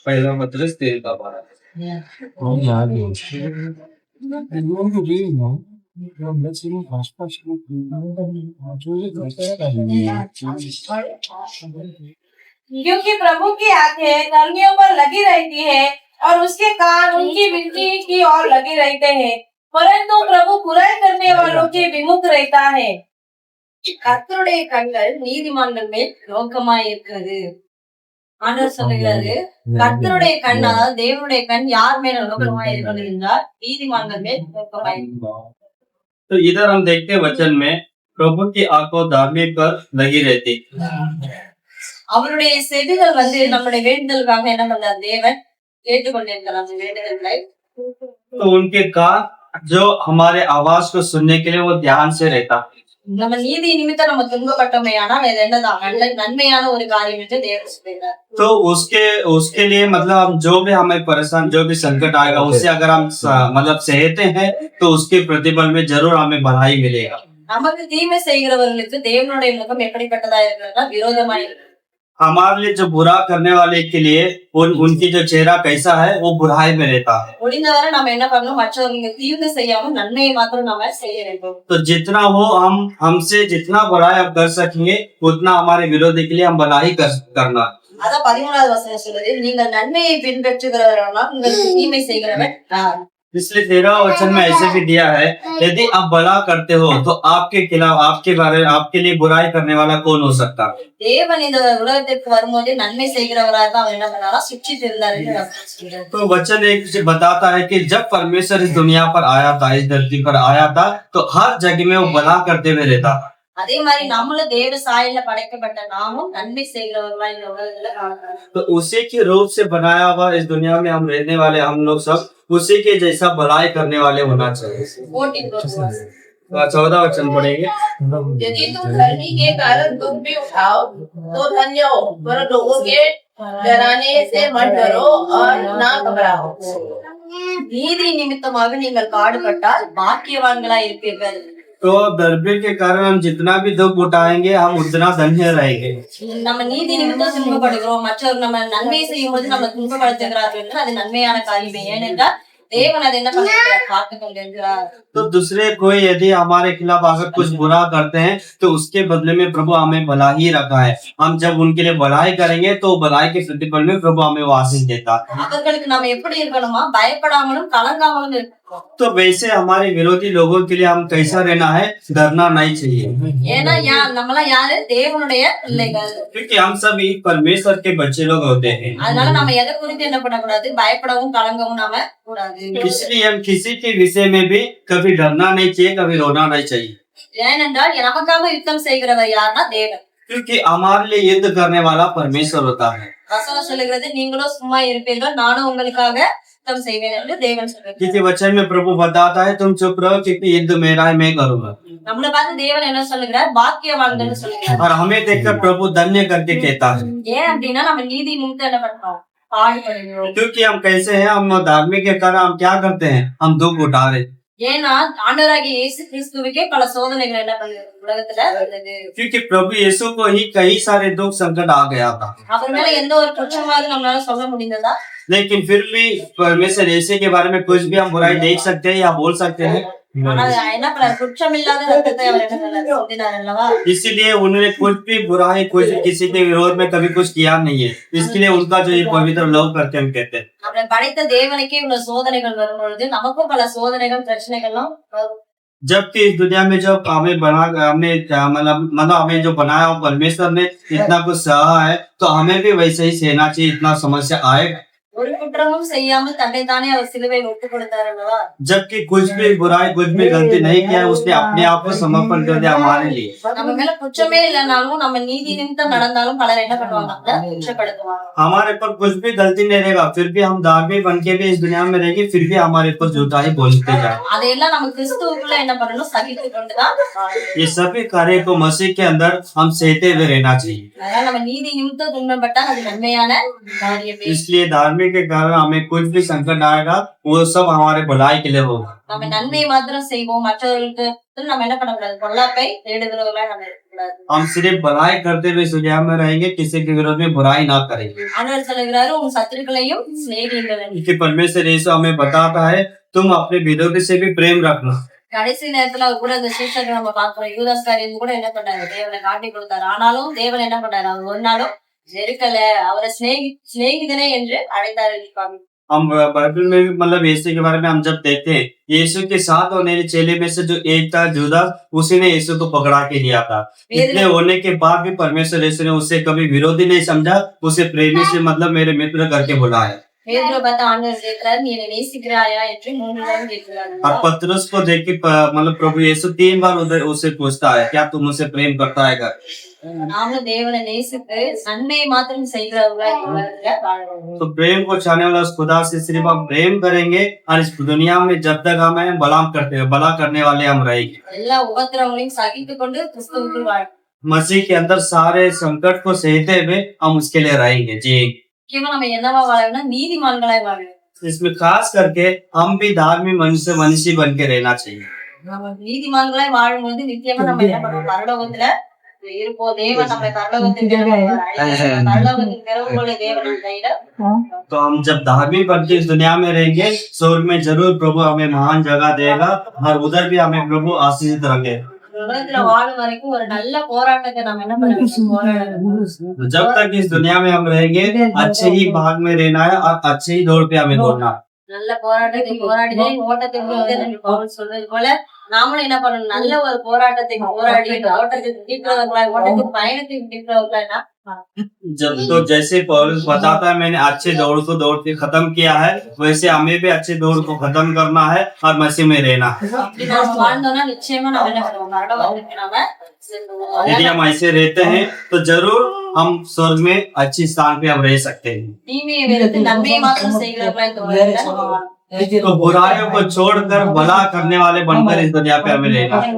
पहला मद्रस तेल का बारा क्योंकि प्रभु की आंखें धर्मियों पर लगी रहती है और उसके कान उनकी विनती की ओर लगे रहते हैं, परंतु प्रभु बुराई करने वालों के विमुख रहता है. கர்த்தருடைய கண்கள் நீதிமான்கள் மேல் நோக்கமாய் இருக்கிறது. ஆண்டவர் சொல்லுகிறாரு, கர்த்தருடைய கண், அதாவது தேவனுடைய கண் யார் மேல நோக்கமாய் இருக்கிறது என்றால் நீதிமான்கள் மேல் நோக்கமாய் இருக்கிறது. तो इधर हम देखते हैं वचन में प्रभु की आंखों धार्मिक पर लगी रहती. அவருடைய செவிகள் நம்முடைய வேண்டுதலுக்காக என்ன பண்றார், தேவன் கேட்டுக்கொண்டிருக்கிறார் அந்த வேண்டுதல்களை. तो उनके कान जो हमारे आवाज को सुनने के लिए वो ध्यान से रहता. நம்ம நீதி நிமித்தம் நம்ம துன்பப்பட்டோமே ஆனால் இது என்னதான் நன்மையான ஒரு காரியம் என்று தேவன் சொல்கிறார். तो उसके लिए मतलब हम जो भी हमें परेशान जो भी संकट आएगा उससे अगर हम मतलब सहते हैं तो उसके प्रतिफल में जरूर हमें भलाई मिलेगा. நமக்கு தீமை செய்கிறவர்களுக்கு தேவனுடைய முகம் எப்படிப்பட்டதா இருக்கிறதுனா விரோதமா இருக்கு. हमारे लिए जो बुरा करने वाले के लिए उनकी जो चेहरा कैसा है वो बुराई में रहता है. முடிந்தவரை நம்ம என்ன பண்ணணும், மற்றவங்களுக்கு தீங்கு செய்யாம நன்மையை மாத்திரம் நம்ம செய்ய வேண்டும். तो जितना हो हमसे जितना बुराई आप कर सकेंगे उतना हमारे विरोधी के लिए हम भलाई करना. அதான் 13வது வசனம் சொல்லுது, நீங்கள் நன்மையை பின்பற்றுகிறவர்களால் உங்களுக்கு தீமை செய்கிறவன் யார்? इसलिए 13वां वचन में ऐसे भी दिया है, यदि आप भला करते हो तो आपके खिलाफ आपके लिए बुराई करने वाला कौन हो सकता. தேவன் இந்த உலகத்திற்கு வரும்போது நன்மை செய்கிறவராக தான் அவர் என்ன பண்ணாரா, சுற்றி திரிந்தார். तो वचन एक बताता है कि जब परमेश्वर इस दुनिया पर आया था, इस धरती पर आया था, तो हर जगह में वो भला करते हुए रहता. அதே மாதிரி நம்மளும் தேவ சாயல்ல படைக்கப்பட்ட நாமும் நன்மை செய்கிறவர்களா இந்த உலகத்துல காணப்படுறோம். तो उसी के रूप से बनाया हुआ इस दुनिया में हम रहने वाले हम लोग सब उसी के जैसा भलाई करने वाले होना चाहिए. 14 वचन पढ़ेंगे. यदि तुम धर्मी के कारण दुख भी उठाओ तो धन्य हो, पर लोगों के डराने से मत डरो और ना घबराओ. நீதி நிமித்தமாக நீங்கள் பாடுபட்டால் பாக்கியவான்களா இருப்பீர்கள். तो धर्मी के कारण हम जितना भी दुख उठाएंगे हम उतना धन्य रहेंगे. நம்ம நீதி நிமித்தம் துன்பப்படுகிறோம், மற்றவர் நம்ம நன்மை செய்யும் போது நம்ம துன்பப்படுத்துகிறார்கள், அது நன்மையான காரியமே. ஏனென்றால் தேவன் அதை என்ன பண்ணுகிறார், பார்த்து கொண்டிருக்கிறார். तो दूसरे कोई यदि हमारे खिलाफ अगर कुछ बुरा करते हैं तो उसके बदले में प्रभु हमें भला ही रखा है. हम जब उनके लिए भलाई करेंगे तो भलाई के प्रतिफल में प्रभु हमें वो आशीष देता. அவர்களுக்கு நாம எப்படி இருக்கணுமா, பயப்படாமலும் கலங்காமலும் இருக்கணும். तो वैसे हमारे विरोधी लोगों के लिए हम कैसा रहना है, डरना नहीं चाहिए. ஏன்னா நம்மளாம் யாரு, தேவனுடைய பிள்ளைகள். क्योंकि हम सभी परमेश्वर के बच्चे लोग होते हैं. அதனால நம்ம எதை குறித்து என்ன பண்ணக்கூடாது, பயப்படவும் கலங்கவும் நாம கூடாது. इसलिए हम किसी के विषय में भी कभी डरना नहीं चाहिए, कभी रोना नहीं चाहिए. ஏனென்றால் நமக்காக யுத்தம் செய்கிறவர் யாருன்னா தேவன். क्योंकि हमारे लिए युद्ध करने वाला परमेश्वर होता है. வசனம் சொல்லுகிறது, நீங்களோ சும்மா இருப்பீர்கள், நானும் உங்களுக்காக யுத்தம் செய்வேன் என்று தேவன் சொல்லுகிறார். क्योंकि वचन में प्रभु बताता है तुम चुप रहो क्योंकि युद्ध मेरा है, मैं करूंगा. நம்மள பார்த்து தேவன் என்ன சொல்லுகிறார், பாக்கியவான்கள் சொல்லுகிறார். और हमें देखकर प्रभु धन्य करके कहता है. ஏன் அப்படின்னா நம்ம நீதி நிமித்தம் என்ன பண்றோம், பாடுபடுகிறோம். क्योंकि हम कैसे हैं, हम धार्मिक के कारण हम क्या करते हैं, हम दुख उठा रहे. ஏன்னா ஆண்டவராகிய இயேசு கிறிஸ்துவுக்கே பல சோதனைகள் என்ன பண்ணுது உலகத்துல வந்தது. क्योंकि प्रभु यीशु को ही कई सारे दुख संकट आ गया था. அவர் மேல எந்த ஒரு குற்றமாவது நம்மளால சொல்ல முடிந்ததா? लेकिन फिर भी परमेश्वर यीशु के बारे में कुछ भी हम बुराई देख सकते हैं या बोल सकते हैं. ஆனா என்ன பண்ணார், குற்றம் இல்லாத ரத்தத்தை அவர் என்ன பண்ணார், சிந்தினார் அல்லவா. इसीलिए उन्होंने कुछ भी बुराई कुछ किसी के विरोध में कभी कुछ किया नहीं है. इसके लिए उनका जो ये पवित्र लव करके हम कहते हैं. அவரை படைத்த தேவனுக்கே இவ்வளவு சோதனைகள் வரும் பொழுது நமக்கும் பல சோதனைகள் பிரச்சனைகளும் வரும். जबकि इस दुनिया में जब हमें मतलब हमें जो बनाया हो परमेश्वर ने इतना कुछ सहा है तो हमें भी वैसे ही सहना चाहिए. इतना समस्या आएगा ஒரு குற்றமும் செய்யாமல் தன்னை தானே அவர் சிலுவையில் ஒப்புக் கொடுத்தார் அல்லவா. जबकि कुछ भी बुराई कुछ भी गलती नहीं किया है, उसने अपने आप को समर्पण कर दिया हमारे लिए. நம்ம மேல குற்றமே இல்லைனாலும் நம்ம நீதி நிமித்தம் நடந்தாலும் பலர் என்ன பண்ணுவாங்க, குற்றப்படுத்துவாங்க. हमारे पर कुछ भी गलती नहीं रहेगा फिर भी हम धार्मिक बन के भी इस दुनिया में रहेंगे, फिर भी हमारे पर झूठा ही बोलते जाए. அதையெல்லாம் நம்ம கிறிஸ்துவுக்குள்ள என்ன பண்ணணும், சகித்து கொண்டுதான். ये सभी कार्य को मसीह के अंदर हम सहते हुए रहना चाहिए. அதனால நம்ம நீதி நிமித்தம் துன்பப்பட்டால் அது நன்மையான காரியமே. इसलिए धार्मिक धर्मी के कारण हमें कुछ भी संकट आएगा वो सब हमारे भलाई के लिए होगा। நம்ம நன்மையை மாத்திரம் செய்வோம், மற்றவர்களுக்கு நம்ம என்ன பண்ணக்கூடாது, பொல்லாப்பை தேடுகிறவர்களா நம்ம இருக்கக்கூடாது. हम सिर्फ भलाई करते हुए इस दुनिया में रहेंगे, किसी के विरोध में बुराई ना करेंगे। ஆண்டவர் சொல்லுகிறாரு, உன் சத்துருக்களையும் சிநேகியுங்கள். क्योंकि परमेश्वर यीशु हमें बताता है तुम अपने विरोधी से भी प्रेम रखना। கடைசி நேரத்துல அவர் கூட அந்த சீஷர்கள் நம்ம பார்க்கிறோம், யூதாஸ்காரியன் கூட என்ன பண்ணாரு, தேவனை காட்டி கொடுத்தாரு. ஆனாலும் தேவன் என்ன பண்ணாரு, அவர் ஒரு நாளும் நெருக்கல, அவரை சிநேகிதனே என்று அழைத்தாரு. हम बाइबल में भी मतलब यीशु के बारे में हम जब देखते हैं, यीशु के साथ होने वाले चेले में से जो एक था जुदास, उसी ने यीशु को पकड़ा के लिया था। इतने होने के बाद भी परमेश्वर यीशु ने उसे कभी विरोधी नहीं समझा, उसे प्रेमी से मतलब मेरे मित्र करके बुलाया। பேதுருவை பார்த்து ஆண்டவர் கேட்கிறார், நீ என்னை நேசிக்கிறாயா என்று 3 தடவை கேட்கிறார். और पतरस को देख के मतलब प्रभु यीशु 3 बार उधर उसे पूछता है, क्या तुम मुझसे प्रेम करता है? நாமளும் தேவனை நேசித்து நன்மையை மாத்திரம் செய்கிறவர்களா வாழணும். तो प्रेम को चाहने वाला उस खुदा से सिर्फ हम प्रेम करेंगे और इस दुनिया में जब तक हमें भला करने वाले हम रहेंगे। எல்லா உபத்திரவங்களையும் சகித்துக் கொண்டு கிறிஸ்துவுக்குள் வாழணும். मसीह के अंदर सारे संकट को सहते हुए हम उसके लिए रहेंगे जी। முக்கியமா நம்ம என்னவா வாழணும்னா நீதிமான்களாய் வாழணும். इसमें खास करके हम भी धार्मिक मनुष्य बन के रहना चाहिए। நம்ம நீதிமான்களாய் வாழும்போது நிச்சயமா நம்ம என்ன பண்ணுவோம், பரலோகத்துல இருப்போம். தேவன் நம்மை பரலோகத்தின் திறவுகோலை தேவன் நம்ம கையில. तो हम जब धार्मिक बन के इस दुनिया में रहेंगे, स्वर्ग में जरूर प्रभु हमें महान जगह देगा और उधर भी हमें प्रभु आशीषित रखेगा। உலகத்துல வாழும் வரைக்கும் ஒரு நல்ல போராட்டத்தை நம்ம என்ன பண்ணணும், போராடணும். जब तक इस दुनिया में हम रहेंगे, अच्छे ही भाग में रहना है और अच्छे ही दौड़ पे हमें दौड़ना है। நல்ல போராட்டத்தை போராடினே ஓட்டத்தை முடித்தேன் என்று பவுல் சொல்றது போல நாமளும் என்ன பண்ணணும், நல்ல ஒரு போராட்டத்தை போராடி ஓட்டத்தை முடிக்கிறவர்களாய், ஓட்டத்தின் பயணத்தை முடிக்கிறவர்களாய். तो जैसे पौलुस बताता है मैंने अच्छे दौड़ को दौड़ के खत्म किया है, वैसे हमें भी अच्छे दौड़ को खत्म करना है और मसीह में रहना है। அப்படி நாம வாழ்ந்தோம்னா நிச்சயமா நம்ம என்ன பண்ணுவோம், பரலோகத்துக்கு நாம செல்லுவோம். यदि हम ऐसे रहते हैं तो जरूर हम स्वर्ग में अच्छी स्थान पे हम रह सकते हैं। தீமையை வெறுத்து நன்மையை மாத்திரம் செய்கிறவர்களாய் இந்த உலகத்துல நம்ம வாழணும். तो बुराइयों को छोड़कर भला करने वाले बनकर इस दुनिया पे हमें रहना है।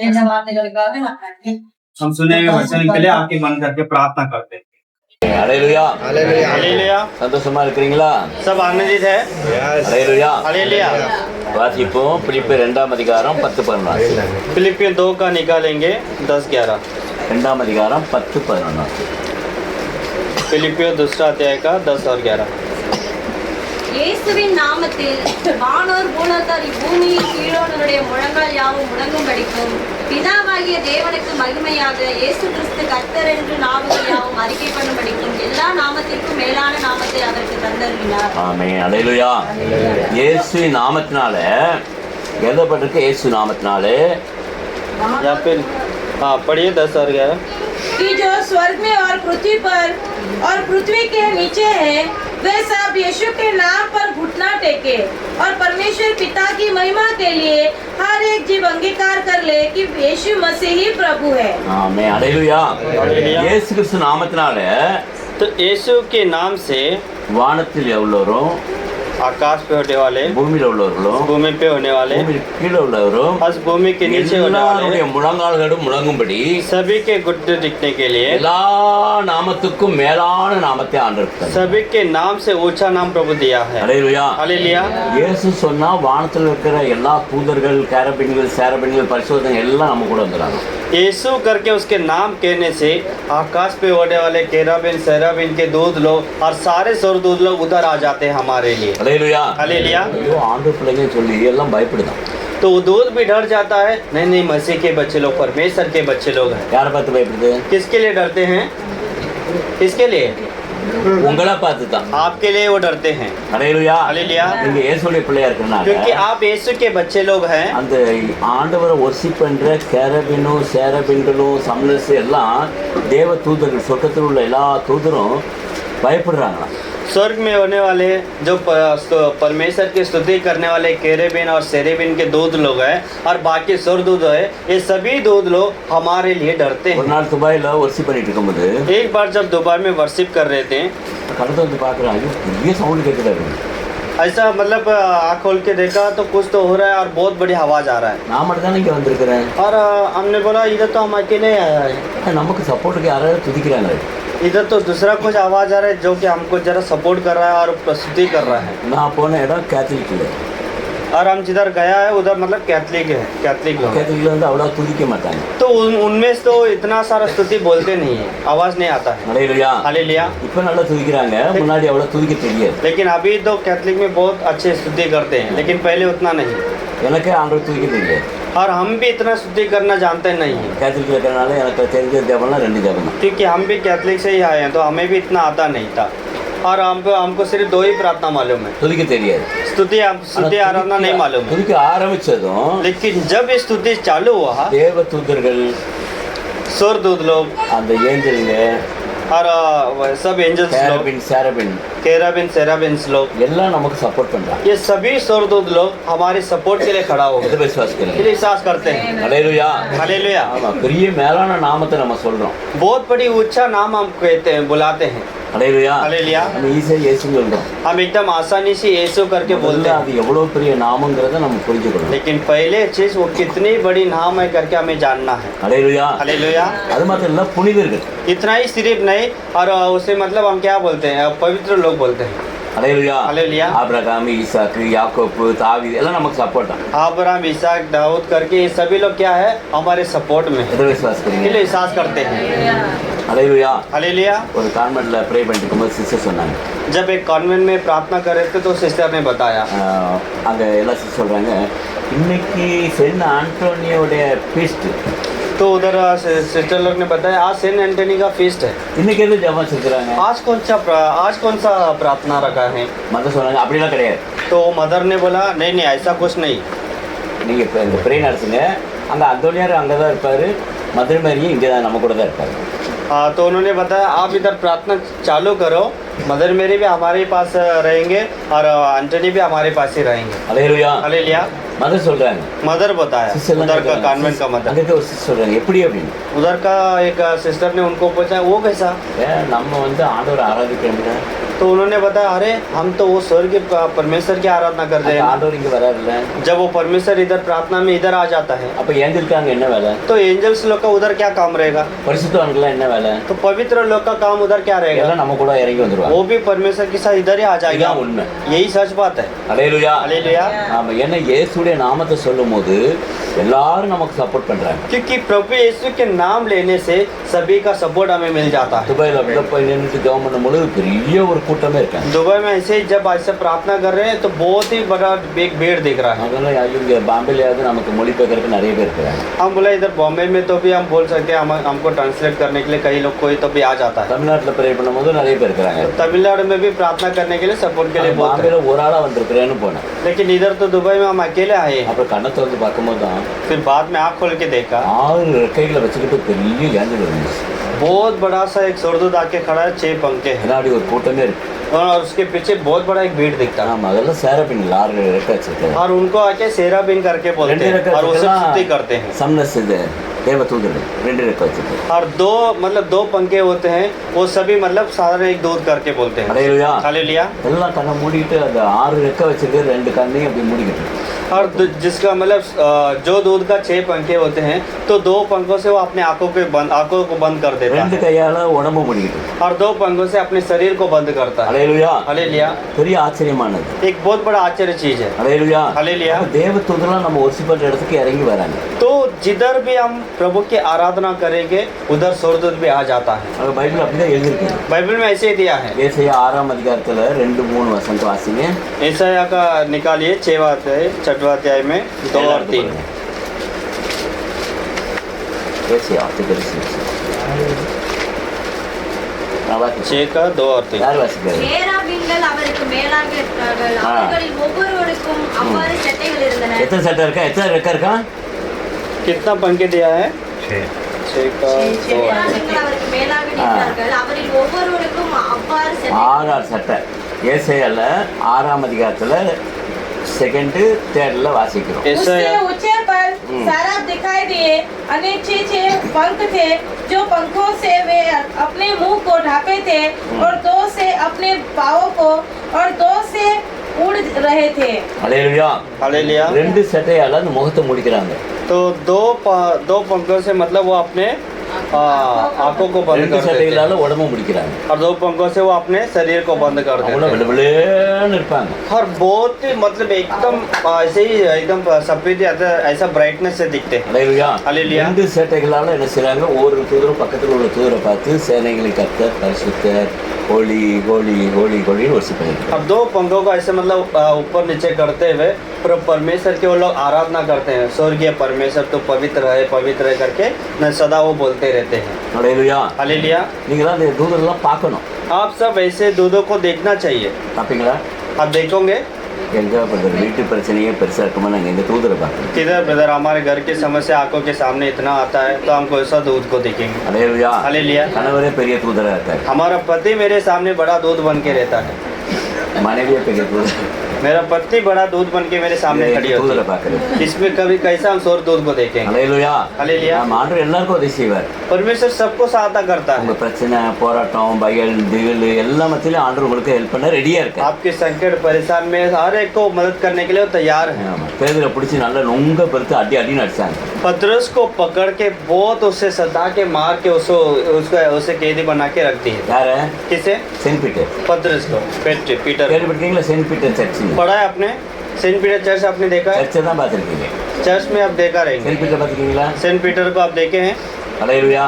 இந்த வார்த்தைகளுக்காக நான் हम सुने हुए वचन के लिए आंखें बंद करके प्रार्थना करते हैं। Hallelujah hallelujah. சந்தோஷமா இருக்கிறீங்களா? सब आनंदित है? Hallelujah hallelujah. வாசிப்போம் பிலிப்பியர் 2ஆம் அதிகாரம் 10-11. फिलिपियों 2 का निकालेंगे 10-11। 2ஆம் அதிகாரம் 10-11. फिलिपियों 2 अध्याय का 10 और 11। இயேசுவின் நாமத்தில் வானோர் பூலோகத்தார் இப்பூமியின் கீழோனுடைய முழங்கால் யாவும் முழங்கும்படிக்கும் பிதாவாகிய தேவனுக்கு மகிமையாக இயேசு கிறிஸ்து கர்த்தர் என்று நாவுகள் யாவும் அறிக்கை பண்ணும்படிக்கும் எல்லா நாமத்திற்கும் மேலான நாமத்தை அவருக்கு தந்தருளினார். ஆமென். ஹalleluya. இயேசு நாமத்தினால எழுதப்பட்டிருக்க இயேசு நாமத்தினாலே या फिर हाँ पढ़िए 10 और 11। कि जो स्वर्ग में और पृथ्वी पर और पृथ्वी के नीचे है वे सब यीशु के नाम पर घुटना टेके और परमेश्वर पिता की महिमा के लिए हर एक जीव अंगीकार कर ले कि यीशु मसीह ही प्रभु है। ஆமென். ஹalleluya. ஹalleluya. இயேசு கிறிஸ்து நாமத்தினால तो यीशु के नाम से வானத்தில் உள்ளவரும் आकाश पे होने वाले, பூமியில் உள்ளவர்களும் भूमि पे होने वाले, பூமிக்கு கீழே உள்ளவரும் और भूमि के नीचे होने எல்லாருடைய वाले முழங்கால்களும் முழங்கும்படி सभी के घुटने दिखने के लिए எல்லா நாமத்துக்கும் மேலான நாமத்தை ஆண்டவர் सभी के नाम से ऊंचा नाम प्रभु दिया है। ஹalleluya. हालेलुया। இயேசு சொன்னா வானத்தில் இருக்கிற எல்லா தூதர்கள் கேரபின்கள் சேரபின்கள் பரிசோதனை எல்லாம் நம்ம கூட வந்துறாங்க. यीशु करके उसके नाम कहने से आकाश पे होने वाले केराबिन सेराबिन के दूध लोग और सारे स्वर्गदूत लोग उधर आ जाते हैं हमारे लिए। ஹalleluya. हालेलुया। ஐயோ ஆண்டவர் பிள்ளைங்க சொல்லி எல்லாம் பயப்படுதான். तो वो दूध भी डर जाता है, नहीं नहीं मसीह के बच्चे लोग परमेश्वर के बच्चे लोग हैं। யாரை பார்த்து பயப்படுது? किसके लिए डरते हैं? किसके लिए? உங்களை பார்த்து தான். आपके लिए वो डरते हैं। ஹalleluya. हालेलुया। நீங்க இயேசுடைய பிள்ளையா क्योंकि இருக்கறனால आप यीशु के बच्चे लोग हैं। அந்த ஆண்டவரை வர்ஷிப் பண்ற கேரபினும் சேரபின்களும் சம்லஸ் எல்லாம் தேவ தூதர்கள் சொர்க்கத்தில் உள்ள எல்லா தூதரும் பயப்படுறாங்களாம். स्वर्ग में होने वाले जो परमेश्वर की स्तुति करने वाले केरेबिन और सेरेबिन के दूध लोग हैं और बाकी स्वर्गदूत है, ये सभी दूध लोग हमारे लिए डरते ஒரு हैं। நாள் துபாயில வர்ஷிப் பண்ணிட்டு இருக்கும்போது एक बार जब दुबई में वर्शिप कर रहे थे, கடந்து வந்து பார்க்குறேன், ஐயோ பெரிய சவுண்டு கேட்குறாரு. ऐसा मतलब आँख खोल के देखा तो कुछ तो हो रहा है और बहुत बड़ी आवाज आ रहा है। நான் மட்டும் தானே இங்கே வந்திருக்கிறேன், और हमने बोला इधर तो हम अकेले आया है, நமக்கு சப்போர்ட்டுக்கு யாராவது துதிக்கிறாங்க. इधर तो दूसरा कुछ आवाज आ रहा है जो कि हमको जरा सपोर्ट कर रहा है और प्रस्तुति कर रहा है। நான் போன இடம் கேத்தலிக்கில். और हम जिधर गया है उधर मतलब कैथलिक है, कैथलिक लोग हैं। கேத்தலிக்கில் வந்து அவ்வளோ துதிக்க மாட்டாங்க. तो उनमें तो इतना सारा स्तुति बोलते नहीं है, आवाज नहीं आता है। ஹல்லேலூயா. हालेलुया। இப்போ நல்லா துதிக்கிறாங்க, முன்னாடி அவ்வளோ துதிக்க தெரியாது. लेकिन अभी तो कैथलिक में बहुत अच्छे स्तुति करते हैं, लेकिन पहले उतना नहीं। எனக்கு ஆண்டவர் துதிக்க தெரியாது. और हम भी इतना स्तुति करना जानते नहीं है, கேத்தலிக்கில் இருக்கிறனால எனக்கு தெரிஞ்ச ஜெபம்னா 2 ஜெபம் தான். क्योंकि हम भी कैथलिक से ही आए हैं, तो हमें भी इतना आता नहीं था। और हमको सिर्फ 2 ही प्रार्थना मालूम है, துதிக்க தெரியாது. स्तुति आराधना नहीं मालूम है। துதிக்க ஆரம்பிச்சதும் लेकिन जब ये स्तुति चालू हुआ, தேவ தூதர்கள், स्वर्गदूत लोग அந்த ஏஞ்சலுங்க, और सब एंजल्स लोग, சேரபின் केराबिन सेराबिन्स लोग, எல்லாம் நமக்கு சப்போர்ட் பண்றாங்க. ये सभी स्वर्गदूत लोग हमारे सपोर्ट के लिए खड़ा हो எதை गए, விசுவாசிக்கிறீங்க? के लिए विश्वास करते हैं। ஹல்லேலூயா. हालेलुया। ஆமா, பெரிய மேலான நாமத்தை நம்ம சொல்றோம். बहुत बड़ी ऊंचा नाम हम कहते हैं, बुलाते हैं। ஹல்லேலூயா. हालेलुया। நம்ம ஈஸியா இயேசுன்னு சொல்றோம். हम एकदम आसानी से यीशु करके बोलते முதல்ல हैं, அது எவ்வளவு பெரிய நாமங்கிறத நம்ம புரிஞ்சுக்கணும். लेकिन पहले चीज वो कितनी बड़ी नाम है करके हमें जानना है। ஹல்லேலூயா. हालेलुया। அது மாத்திரம் இல்ல, புனிதர்கள். इतना ही सिर्फ नहीं, और उसे मतलब हम क्या बोलते हैं, पवित्र लोग बोलते हैं। ஹல்லேலூயா. हालेलुया। ஆபிரகாம், ஈசாக்கு, யாக்கோப்பு, தாவீது எல்லாம் நமக்கு சப்போர்ட் தான். अब्राहम, इसहाक, दाऊद करके ये सभी लोग क्या है, हमारे सपोर्ट में है, எதை விசுவாசிக்கிறீங்க? के लिए विश्वास करते हैं। ஹல்லேலூயா. हालेलुया। ஒரு கான்வென்ட்ல ப்ரே பண்ணிட்டு இருக்கும்போது சிஸ்டர் சொன்னாங்க, जब एक कॉन्वेंट में प्रार्थना कर रहे थे तो सिस्टर ने बताया, அங்கே எல்லா சிஸ்டர் சொல்கிறாங்க, இன்னைக்கு சென்ட் ஆண்டோனியோடைய ஃபீஸ்ட். तो उधर सिस्टर लोग ने बताया आज सेंट एंटनी का फीस्ट है। இன்னைக்கு எது ஜெபம் வச்சிருக்கிறாங்க? आज कौन सा प्रार्थना रखा है? மதம் சொன்னாங்க, அப்படிலாம் கிடையாது. तो मदर ने बोला नहीं नहीं ऐसा कुछ नहीं। நீங்கள் இப்போ இந்த ப்ரே நடத்துங்க, அங்கே அந்தோனியார் அங்கே தான் இருப்பார், மதுரை மாதிரியும் இங்கே தான் நம்ம கூட தான் இருப்பார். तो उन्होंने बताया आप इधर प्रार्थना चालू करो, मदर मेरी भी हमारे पास रहेंगे और एंटनी भी हमारे पास ही रहेंगे। ஹல்லேலூயா. हालेलुया। மதர் சொல்கிறாங்க, मदर बताया, उधर का कॉन्वेंट का मदर, அங்கே ஒரு சிஸ்டர் சொல்கிறாங்க, எப்படி அப்படின்னு. उधर का एक सिस्टर ने उनको पूछा वो कैसा? நம்ம வந்து ஆண்டவர் ஆராதிக்கிறோம்ல, तो उन्होंने बताया अरे हम तो वो स्वर्ग परमेश्वर की आराधना करते हैं। ஆண்டவர் இங்கே வராருல்ல, जब वो परमेश्वर इधर प्रार्थना में इधर आ जाता है, அப்போ ஏஞ்சலுக்கு அங்கே என்ன வேலை? तो एंजल्स लोग का उधर क्या काम रहेगा? பரிசுத்தவான்கள்லாம் என்ன வேலை? तो पवित्र लोग का काम उधर क्या रहेगा? எல்லாம் நம்ம கூட இறங்கி வந்துருவாங்க. वो भी परमेश्वर के साथ इधर ही आ जाएगा। இதுதான் உண்மை. यही सच बात है। ஹல்லேலூயா. हालेलुया। ஆமா, ஏன்னா இயேசுடைய நாமத்தை சொல்லும்போது எல்லாரும் நமக்கு சப்போர்ட் பண்றாங்க. क्योंकि प्रभु यीशु के नाम लेने से सभी का सपोर्ट हमें मिल जाता है। துபாயில அப்படியே போய் நின்றுட்டு ஜெபம் பண்ணும்போது பெரிய ஒரு கூட்டமே இருக்காங்க. दुबई में ऐसे ही जब ऐसे प्रार्थना कर रहे हैं तो बहुत ही बड़ा एक भीड़ दिख रहा है। அதனால இங்க பாம்பேலையாவது நமக்கு மொழி பெயர்க்கிறதுக்கு நிறைய பேர் இருக்காங்க. हम बोला इधर बॉम्बे में तो भी हम बोल सकते हैं, हमको ट्रांसलेट करने के लिए कई लोग कोई तो भी आ जाता है। தமிழ்நாட்டுல ப்ரே பண்ணும்போது நிறைய பேர் இருக்காங்க. तमिलनाडु में भी प्रार्थना करने के लिए सपोर्ट के लिए बोलते हैं। பாம்பேல ஒரு ஆளா வந்திருக்கிறேன்னு போனேன். लेकिन इधर तो दुबई में हम अकेले आए हैं। அப்புறம் கண்ணை திறந்து பார்க்கும்போது தான் फिर बाद में आँख खोल के देखा 6 ரெக்கைகளை வச்சுக்கிட்டு பெரிய ஏஞ்சல் இருந்துச்சு. बहुत बड़ा सा एक स्वर्गदूत आके खड़ा है, 6 पंखे हैं பின்னாடி ஒரு கூட்டமே இருக்கு. और उसके पीछे बहुत बड़ा एक भीड़ दिखता है। ஆமா, அதெல்லாம் சேரபின் 6 ரெக்கை வச்சிருக்காங்க. और उनको आके सेराबिन करके बोलते 2 हैं ரெக்கை और वो सब स्तुति करते हैं। சம்னஸ் இது தேவ தூதர்கள் 2 ரெக்கை வச்சிருக்காங்க. और 2 पंखे होते हैं, वो सभी मतलब साधारण एक दूध करके बोलते हैं। ஹல்லேலூயா. हालेलुया। எல்லாம் கண்ணை மூடிட்டு அந்த 6 ரெக்கை வச்சிருக்க 2 கண்ணையும் அப்படி மூடிக்கிட்டு. और जिसका मतलब जो दूध का 6 पंखे होते हैं तो 2 पंखों से वो अपने आंखों को बंद कर देता 2 है கையால உடம்பு மூடிக்கிட்டு. और 2 पंखों से अपने शरीर को बंद करता है। ஹல்லேலூயா. हालेलुया। பெரிய ஆச்சரியமானது. एक बहुत बड़ा आश्चर्य चीज है। ஹல்லேலூயா. हालेलुया। அப்ப தேவ தூதர்கள் நம்ம ஒர்ஷிப் பண்ற இடத்துக்கு இறங்கி வராங்க. तो जिधर भी हम प्रभु की आराधना करेंगे उधर स्वर्गदूत भी आ जाता है। அது பைபிள் அப்படிதான் எழுதிருக்கு. बाइबल में ऐसे ही दिया है। ஏசாயா 6ஆம் அதிகாரத்துல 2-3 வசனம் வாசிங்க. ईसाया का निकालिए 6वां अध्याय में 2 और 3। ஏசாயா 6 का 2 और 3। யார் வாசிக்கிறாரு? சேராபீன்கள் அவருக்கு மேலாக இருக்கிறார்கள். ஆ. அவர்களில் ஒவ்வொருவருக்கும் அவ்வாறு சட்டைகள் இருந்தன. எத்தனை சட்டை இருக்கா? எத்தனை ரெக்கை இருக்கா? कितना पंखे दिया है? 6 का 2। சேராபீன்கள் அவருக்கு மேலாக நின்றார்கள். அவரில் ஒவ்வொருவருக்கும் அவ்வாறு சட்டைகள் 6 சட்டை. ஏசாயால 6ஆம் அதிகாரத்துல 2, 3ல வாசிக்கிறோம். उसके ईसाया ऊंचे पर साराप दिखाई दिए, अनेक 6 पंख थे, जो पंखों से वे अपने मुंह को ढांपे थे और 2 से अपने पाँवों को और 2 से उड़ रहे थे। ஹல்லேலூயா. हालेलुया। 2 சட்டையால அந்த முகத்தை முடிக்கிறாங்க. तो 2 पंखों से मतलब वो अपने आंखों को बंद ரெண்டு कर देते हैं சட்டைகளால உடம்பு முடிக்கிறாங்க. और 2 पंखों से वो अपने शरीर को बंद कर देते அவ்வளோ हैं வெளுவெளுன்னு இருப்பாங்க. और बहुत ही मतलब एकदम ऐसे ही एकदम सफेद ऐसा ब्राइटनेस से दिखते हैं அல்லேலூயா. அல்லேலூயா. ரெண்டு சட்டைகளால என்ன செய்றாங்க? ஒரு தூதரும் பக்கத்தில் உள்ள தூதரை பார்த்து சேனைகளை கர்த்தர் பரிசுத்தர் ஹோலி ஹோலி ஹோலி ஹோலின்னு வர்ஷிப் பண்ணிட்டு अब 2 पंखों को ऐसे मतलब ऊपर नीचे करते हुए परमेश्वर के वो लोग आराधना करते हैं स्वर्गीय परमेश्वर तो पवित्र है करके न सदा वो बोलते रहते हैं அல்லேலூயா. हालेलुया நீங்களாம் அந்த தூதரெல்லாம் பார்க்கணும். आप सब ऐसे दूधों को देखना चाहिए பார்ப்பீங்களா? आप देखोगे எங்க பிரதர் வீட்டு பிரச்சனையே பெருசா இருக்குமா? நாங்கள் எங்க தூதரை பார்க்கணும். किधर ब्रदर हमारे घर की समस्या आंखों के सामने इतना आता है तो हमको ऐसा दूध को देखेंगे அல்லேலூயா. हालेलुया கணவரே பெரிய தூதரா இருக்காரு. हमारा पति मेरे सामने बड़ा दूध बन के रहता है மனைவியே பெரிய தூதர். मेरा पति बड़ा दूध बन के मेरे सामने खड़ी होती தூதரை है பார்க்கறது. इसमें कभी कैसा हम सोर दूध को देखेंगे அல்லேலூயா. हालेलुया நம்ம ஆண்டவர் எல்லாருக்கும் உதவி செய்வார். परमेश्वर सबको सहायता करता உங்க है பிரச்சனை போராட்டம் பயல் திகில் எல்லா மத்தியிலும் ஆண்டவர் உங்களுக்கு ஹெல்ப் பண்ண ரெடியா இருக்காரு. आपके संकट परेशान में हर एक को मदद करने के लिए वो तैयार है ஆமா. பேதுரை பிடிச்சி நல்லா நொங்க பெருத்து அடி அடின்னு அடிச்சாங்க. पतरस को पकड़ के बहुत उससे सता के मार के उसे कैदी बना के रख दी है யார? किसे சென்ட் பீட்டர். पतरस को पीटर கேள்விப்பட்டீங்களா? Saint Peter Church. पढ़ा है आपने सेंट पीटर चर्च आपने देखा है சர்ச்சை தான் பார்த்துருக்கீங்க. चर्च में आप देखा रहेंगे சென்ட் பீட்டர் பார்த்துருக்கீங்களா? सेंट पीटर को आप देखे हैं அல்லேலூயா.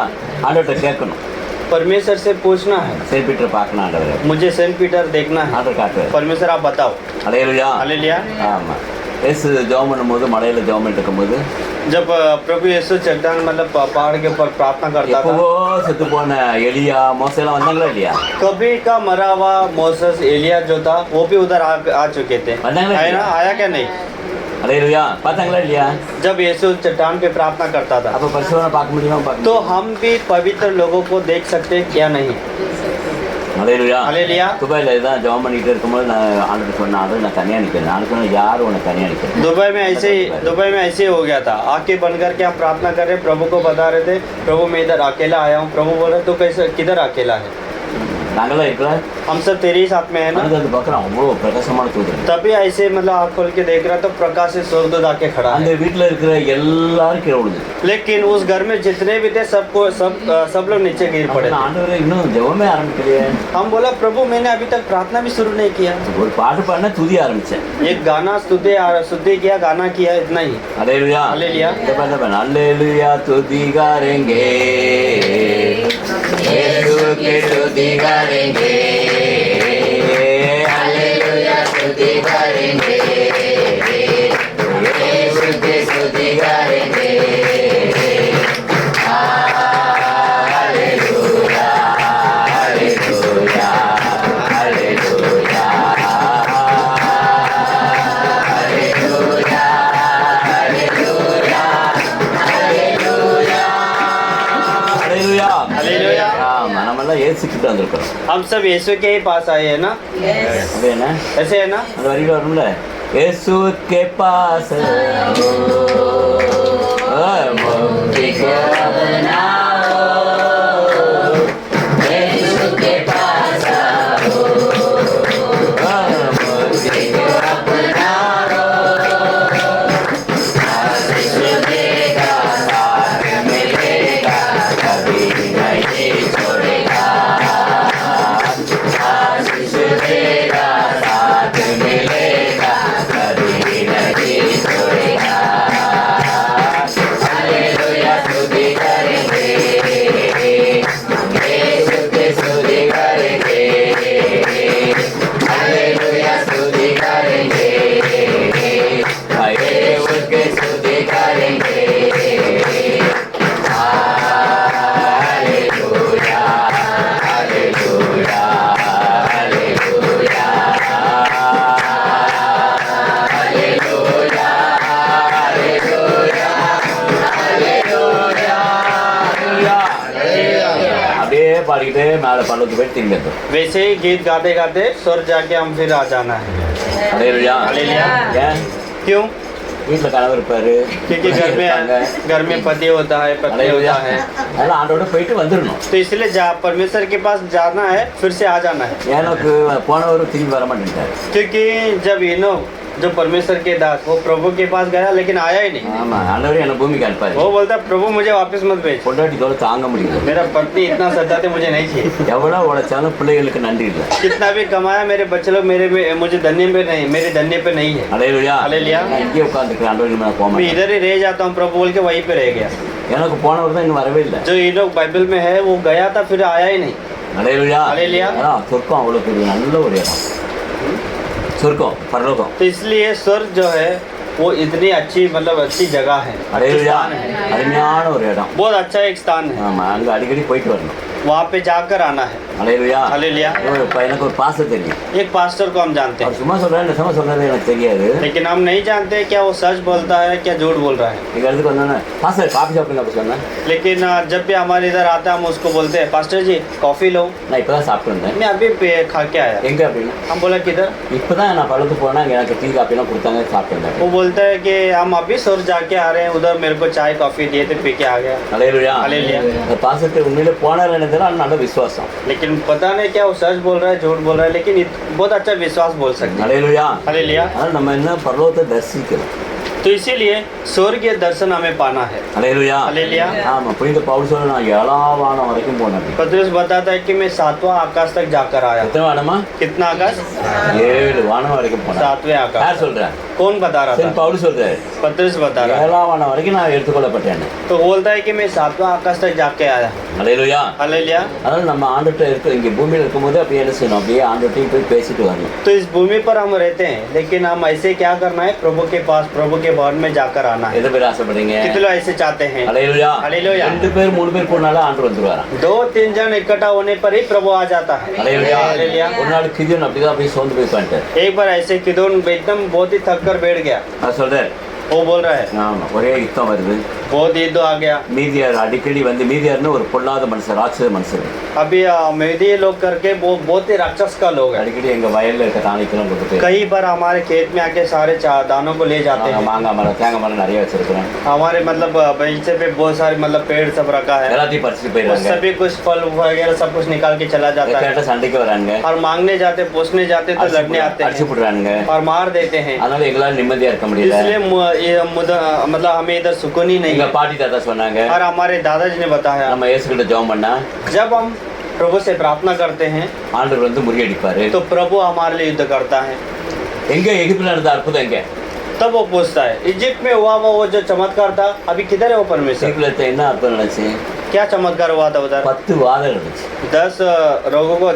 ஆண்டவர்கிட்ட கேட்கணும். परमेश्वर से पूछना है சென்ட் பீட்டர் பார்க்கணும் ஆண்டவரை. मुझे सेंट पीटर देखना है ஆண்டவர் காட்டுவார். परमेश्वर आप बताओ அல்லேலூயா. हालेलुया ஆமா. இயேசு ஜெபம் பண்ணும்போது மலையில ஜெபம் பண்ணிட்டு இருக்கும்போது जब प्रभु यीशु चट्टान मतलब पहाड़ के ऊपर प्रार्थना करता था எப்பவோ செத்து போன எலியா மோசெல்லாம் வந்தாங்களா இல்லையா? कभी का मरा हुआ मोसेस एलिया जो था वो भी उधर आ चुके थे बंदा है ना आया क्या नहीं அல்லேலூயா. பார்த்தாங்களா இல்லையா? जब यीशु चट्टान पे प्रार्थना करता था அப்போ பரிசுத்தவானை பார்க்க முடியுமா? பார்க்க तो हम भी पवित्र लोगों को देख सकते हैं क्या नहीं அல்லேலூயா. हालेलुया துபாயில் தான் ஜெபம் பண்ணிட்டு இருக்கும்போது நான் ஆண்டவர் சொன்னேன் ஆண்டவர் நான் தனியாக நிற்கிறேன். நான் சொன்னேன் யார் உன்னை தனியாக நிற்கிறேன்? दुबई में ऐसे ही हो गया था आंखें बंद करके हम प्रार्थना कर रहे प्रभु को बता रहे थे प्रभु मैं इधर अकेला आया हूँ प्रभु बोल रहे तो कैसे किधर अकेला है நாங்களாம் இருக்கலாம். हम सब तेरे ही साथ में है ना அது பார்க்குறோம் அவ்வளோ பிரகாசமான தூதர். तभी ऐसे मतलब आँख खोल के देख रहा तो प्रकाश से स्वर्गदूत आके खड़ा அந்த है வீட்டில் இருக்கிற எல்லாரும் கீழே விழுது. लेकिन उस घर में जितने भी थे सब लोग नीचे गिर पड़े थे ஆண்டவரே இன்னும் ஜெபமே ஆரம்பிக்கலையே. हम बोला प्रभु मैंने अभी तक प्रार्थना भी शुरू नहीं किया ஒரு பாட்டு பாடினா துதி ஆரம்பிச்சேன். एक गाना स्तुति किया गाना किया इतना ही அல்லேலூயா. हालेलुया இந்த பாட்டு பாடு. அல்லேலூயா துதி கரேங்கே இயேசுவுக்கு துதி கரேங்கே அல்லேலூயா துதி கரேங்கே இயேசுவுக்கு துதி கரேங்கே அல்லேலூயா அல்லேலூயா அல்லேலூயா அல்லேலூயா. हालेलुया ஆமா, நம்மெல்லாம் இயேசுக்கிட்ட வந்திருக்கிறோம். हम सब यीशु के ही पास आए हैं ना அது என்ன ऐसे है ना அந்த வரியில் வரும்ல இயேசுக்கே பாஸ் मुक्ति को अपनाओ यीशु के पास आओ मुक्ति को अपनाओ आशीष देगा साथ मिलेगा कभी नहीं छोड़ेगा आशीष देगा साथ मिलेगा कभी नहीं छोड़ेगा हालेलुया स्तुति करेंगे यीशु की स्तुति करेंगे हालेलुया स्तुति करेंगे यीशु की स्तुति करेंगे हालेलुया हालेलुया हालेलुया हालेलुया அப்படியே பாடிக்கிட்டே மேலே பள்ளத்துக்கு போய் திரும்பி वैसे ही गीत गाते गाते स्वर्ग जाके हम फिर आ जाना है அலையா हालेलुया ஏன் क्यों வீட்டில் கனவு இருப்பாரு क्योंकि घर में पति होता है पत्नी होता है அதெல்லாம் ஆண்டோட போயிட்டு வந்துடணும். तो इसलिए परमेश्वर के पास जाना है फिर से आ जाना है ஏனோக்கு போனவரும் திரும்பி வர மாட்டேன்ட்டாரு. क्योंकि जब जो परमेश्वर के दास वो प्रभु के पास गया लेकिन आया ही नहीं। ஆமா ஆண்டவரே என்ன பூமிக்கு அனுப்பாரு. वो बोलता प्रभु मुझे वापस मत भेज, பொண்டாட்டி தோட தாங்க முடியல. मेरा पत्नी इतना सताते मुझे नहीं चाहिए। எவ்வளவு உழைச்சாலும் பிள்ளைகளுக்கு நன்றி இல்லை. कितना भी कमाया मेरे बच्चे लोग मुझे धन्य पे नहीं, मेरे धन्य पे नहीं है। ஹல்லேலூயா. हालेलुया। நான் இங்கே உட்கார்ந்துக்கிறேன் ஆண்டவரே நான் போக मैं மாட்டேன். इधर ही रह जाता हूँ प्रभु बोल के वहीं पे रह गया। எனக்கு போனவர் தான் இன்னும் வரவே இல்லை. जो ये लोग बाइबल में है वो गया था फिर आया ही नहीं। ஹல்லேலூயா. हालेलुया। அதான் சொர்க்கம் அவ்வளவு பெரிய நல்ல ஒரு இடம். சொர்க்கம் பரலோகம். तो इसलिए स्वर्ग जो है वो इतनी अच्छी मतलब अच्छी जगह है, ஹல்லேலூயா. स्थान है, அருமையான ஒரு இடம். बहुत अच्छा एक स्थान है। ஆமா அங்க அடிக்கடி போயிட்டு வரணும். वहाँ पे जाकर आना है। ஹல்லேலூயா. हालेलुया। எனக்கு ஒரு பாஸ்டர் தெரியும். एक पास्टर को हम जानते அவர் हैं சும்மா சொல்றாரு நிஜமா சொல்றாரு எனக்கு தெரியாது. लेकिन हम नहीं जानते क्या वो सच बोलता है क्या झूठ बोल रहा है। எங்க இடத்துக்கு வந்தோன்னே பாஸ்டர் காஃபி சாப்பிடுங்க அப்படி சொன்னேன். लेकिन जब भी हमारे इधर आता है हम उसको बोलते हैं पास्टर जी कॉफी लो। நான் இப்பதான் சாப்பிட்டு வந்தேன். मैं अभी खा के आया। எங்க அப்படின்னா हम बोला किधर। இப்பதான் நான் பழத்து போனா எனக்கு டீ காஃபிலாம் கொடுத்தாங்க சாப்பிட்டு வந்தேன். वो बोलता है कि हम अभी स्वर्ग जाके आ रहे हैं, उधर मेरे को चाय कॉफी दिए थे पी के आ गया। ஹல்லேலூயா. हालेलुया। அந்த பாஸ்டர் உண்மையிலே போனார் என்னதுன்னா நல்ல விசுவாசம். लेकिन पता नहीं क्या वो सच बोल रहा है झूठ बोल रहा है, लेकिन बहुत अच्छा विश्वास बोल सकते हैं। ஹல்லேலூயா. हालेलुया। அதனால நம்ம என்ன பரலோகத்தை தரிசிக்கிறோம். तो इसीलिए स्वर्गीय दर्शन हमें पाना है। ஹல்லேலூயா. हालेलुया। ஆமா புனித பவுல் சொல்ல நான் 7ஆம் வானம் வரைக்கும் போனேன். पतरस बताता है कि मैं 7वां आकाश तक जाकर आया। எத்தனை வானமா? कितना आकाश? 7 வானம் வரைக்கும் போனேன். 7वें யார் आकाश। சொல்றேன்? कौन बता रहा சரி था? பவுல் சொல்றாரு. पतरस बता रहा है। 7ஆம் வானம் வரைக்கும் நான் எடுத்துக்கொள்ளப்பட்டேன். तो बोलता है कि मैं 7वां आकाश तक जाके आया। ஹல்லேலூயா. हालेलुया। அதனால நம்ம ஆண்டுகிட்ட இருக்க இங்கே பூமியில் இருக்கும்போது அப்படியே என்ன செய்யணும் அப்படியே ஆண்டுகிட்டையும் போய் பேசிட்டு வரணும். तो इस भूमि पर हम रहते हैं लेकिन हम ऐसे क्या करना है प्रभु के पास प्रभु के भवन में जाकर आना है। எதை பேர் ஆசைப்படுறீங்க? कितने लोग ऐसे चाहते हैं? ஹல்லேலூயா. हालेलुया। 2 பேர் 3 பேர் போனாலும் ஆண்டு வந்துருவாராம். 2-3 जन इकट्ठा होने पर ही प्रभु आ जाता है। ஹல்லேலூயா. हालेलुया। ஒரு நாள் கிதியோன் அப்படிதான் அப்படியே சோர்ந்து போய் உட்கார்ந்துட்டார். एक बार ऐसे किदोन एकदम बहुत ही थक कर बैठ गया। அவர் சொல்றாரு वो बोल रहा है ஆமா ஒரே யுத்தம் வருது. बहुत युद्ध आ गया। மீதியார் அடிக்கடி வந்து மீதியார்னு ஒரு பொல்லாத மனுஷன் ராட்சத மனுஷன் अभी मेहदी लोग करके वो बहुत ही राक्षस का लोग है। அடிக்கடி எங்க வயல்ல இருக்க தானியத்தெல்லாம் கொடுத்துட்டு कई बार हमारे खेत में आके सारे दानों को ले जाते நாங்க हैं। மாங்காய் மரம் தேங்காய் மரம் நிறைய வச்சிருக்கிறோம். हमारे मतलब बगीचे पे बहुत सारे मतलब पेड़ सब रखा है, எல்லாத்தையும் பறிச்சுட்டு वो போயிடுறாங்க. सभी कुछ फल वगैरह सब कुछ निकाल के चला जाता है। கேட்ட சண்டைக்கு வராங்க. और मांगने जाते पूछने जाते तो लड़ने आते அடிச்சு हैं போடுறானுங்க. और मार देते हैं। அதனால எங்களால நிம்மதியா இருக்க முடியல. इसलिए मतलब हमें इधर सुकून ही नहीं எங்க है। பாட்டி தாத்தா சொன்னாங்க और हमारे दादाजी ने बताया நம்ம இயேசு கிட்ட ஜெபம் பண்ணா जब हम प्रभु से प्रार्थना करते हैं ஆண்டவர் வந்து முறியடிப்பாரு. तो प्रभु हमारे लिए युद्ध करता है। எங்க எகிப்துல நடந்த அற்புதம் எங்க? तब वो पूछता है इजिप्ट में हुआ वो जो चमत्कार था अभी किधर है वो परमेश्वर? எகிப்துல என்ன அற்புதம் நடந்துச்சு? क्या चमत्कार हुआ था उधर? 10 வாதை நடந்துச்சு. 10 रोगों को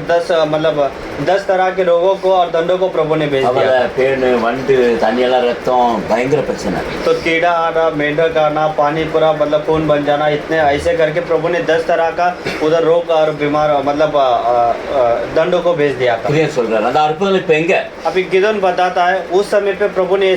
10 तरह के रोगों को और दंडों को प्रभु ने भेज அவள दिया। பேனு வண்டு தண்ணியெல்லாம் ரத்தம் பயங்கர பிரச்சனை. तो कीड़ा आना, मेंढक आना, पानी पूरा मतलब खून बन जाना, इतने ऐसे करके प्रभु ने 10 तरह का उधर रोग और बीमार मतलब दंडों को भेज दिया था। கிரியன் சொல்றாரு அந்த அற்புதம் இப்ப எங்க? अभी गिदोन बताता है उस समय पे प्रभु ने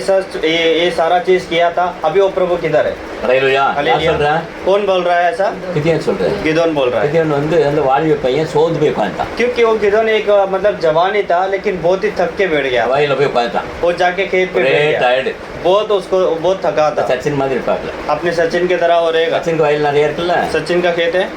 ये सारा चीज किया था, अभी वो प्रभु किधर है? ஹல்லேலூயா. யார் हालेलुया। சொல்றா? कौन बोल रहा है ऐसा? கிரியன் சொல்றாரு. गिदोन बोल रहा है கிரியன் வந்து அந்த வாலிப பையன் சோர்ந்து போய் உட்கார்ந்தான். क्योंकि वो गिदोन एक मतलब जवान ही था लेकिन बहुत ही थक के बैठ गया। வயல்ல போய் உட்கார்ந்தான். वो जाके खेत पे ஒரே बैठ गया, டயர்டு. बहुत उसको बहुत थका था। சச்சின் மாதிரி இருப்பாப்ல. अपने सचिन के तरह हो रहेगा। சச்சினுக்கு வயல் நிறைய இருக்குல்ல. सचिन का खेत है।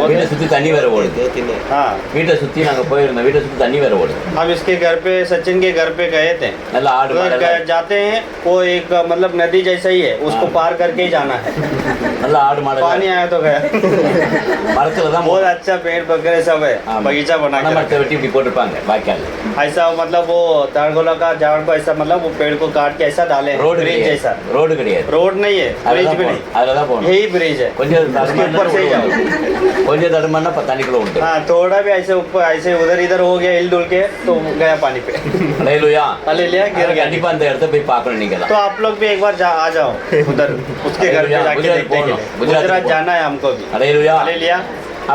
வீட்டை சுத்தி தண்ணி வேற ஓடுது. हाँ, வீட்டை சுத்தி நாங்க போயிருந்தோம். வீட்டை சுத்தி தண்ணி வேற ஓடுது. हम इसके घर पे सचिन के घर पे गए थे। நல்ல ஆடு उधर மாடு जाते हैं वो एक मतलब नदी जैसा ही है, उसको हाँ। पार करके ही जाना है। நல்ல ஆடு மாடு पानी आया तो गया। மரத்துல தான் बहुत अच्छा पेड़ वगैरह सब है, बगीचा बना के மரத்தை வெட்டி இப்படி போட்டிருப்பாங்க வாய்க்கால். रखा। ऐसा मतलब वो तारगोला का झाड़ को ऐसा मतलब वो पेड़ को काट के ऐसा डाले हैं, ரோடு ब्रिज जैसा। கிடையாது. ரோடு கிடையாது. रोड नहीं है, ब्रिज भी नहीं, அதுலதான் போகணும். यही ब्रिज है। கொஞ்சம் उसके ऊपर से ही जाओ। கொஞ்சம் தடுமானா தண்ணிக்குள்ள விட்டு. हाँ, थोड़ा भी ऐसे ऊपर ऐसे उधर इधर हो गया हिल डुल के तो गया पानी पे। ஹல்லேலூயா. हालेलुया, गिर गया। கண்டிப்பா அந்த இடத்த போய் பார்க்கணும் நீங்க तो आप लोग भी एक बार आ जाओ उधर उसके घर पे हालेलुया, जाके गुजरात देखने के लिए। बोलो, गुजरात गुजरात बोलो। जाना है हमको भी। ஹல்லேலூயா. हालेलुया।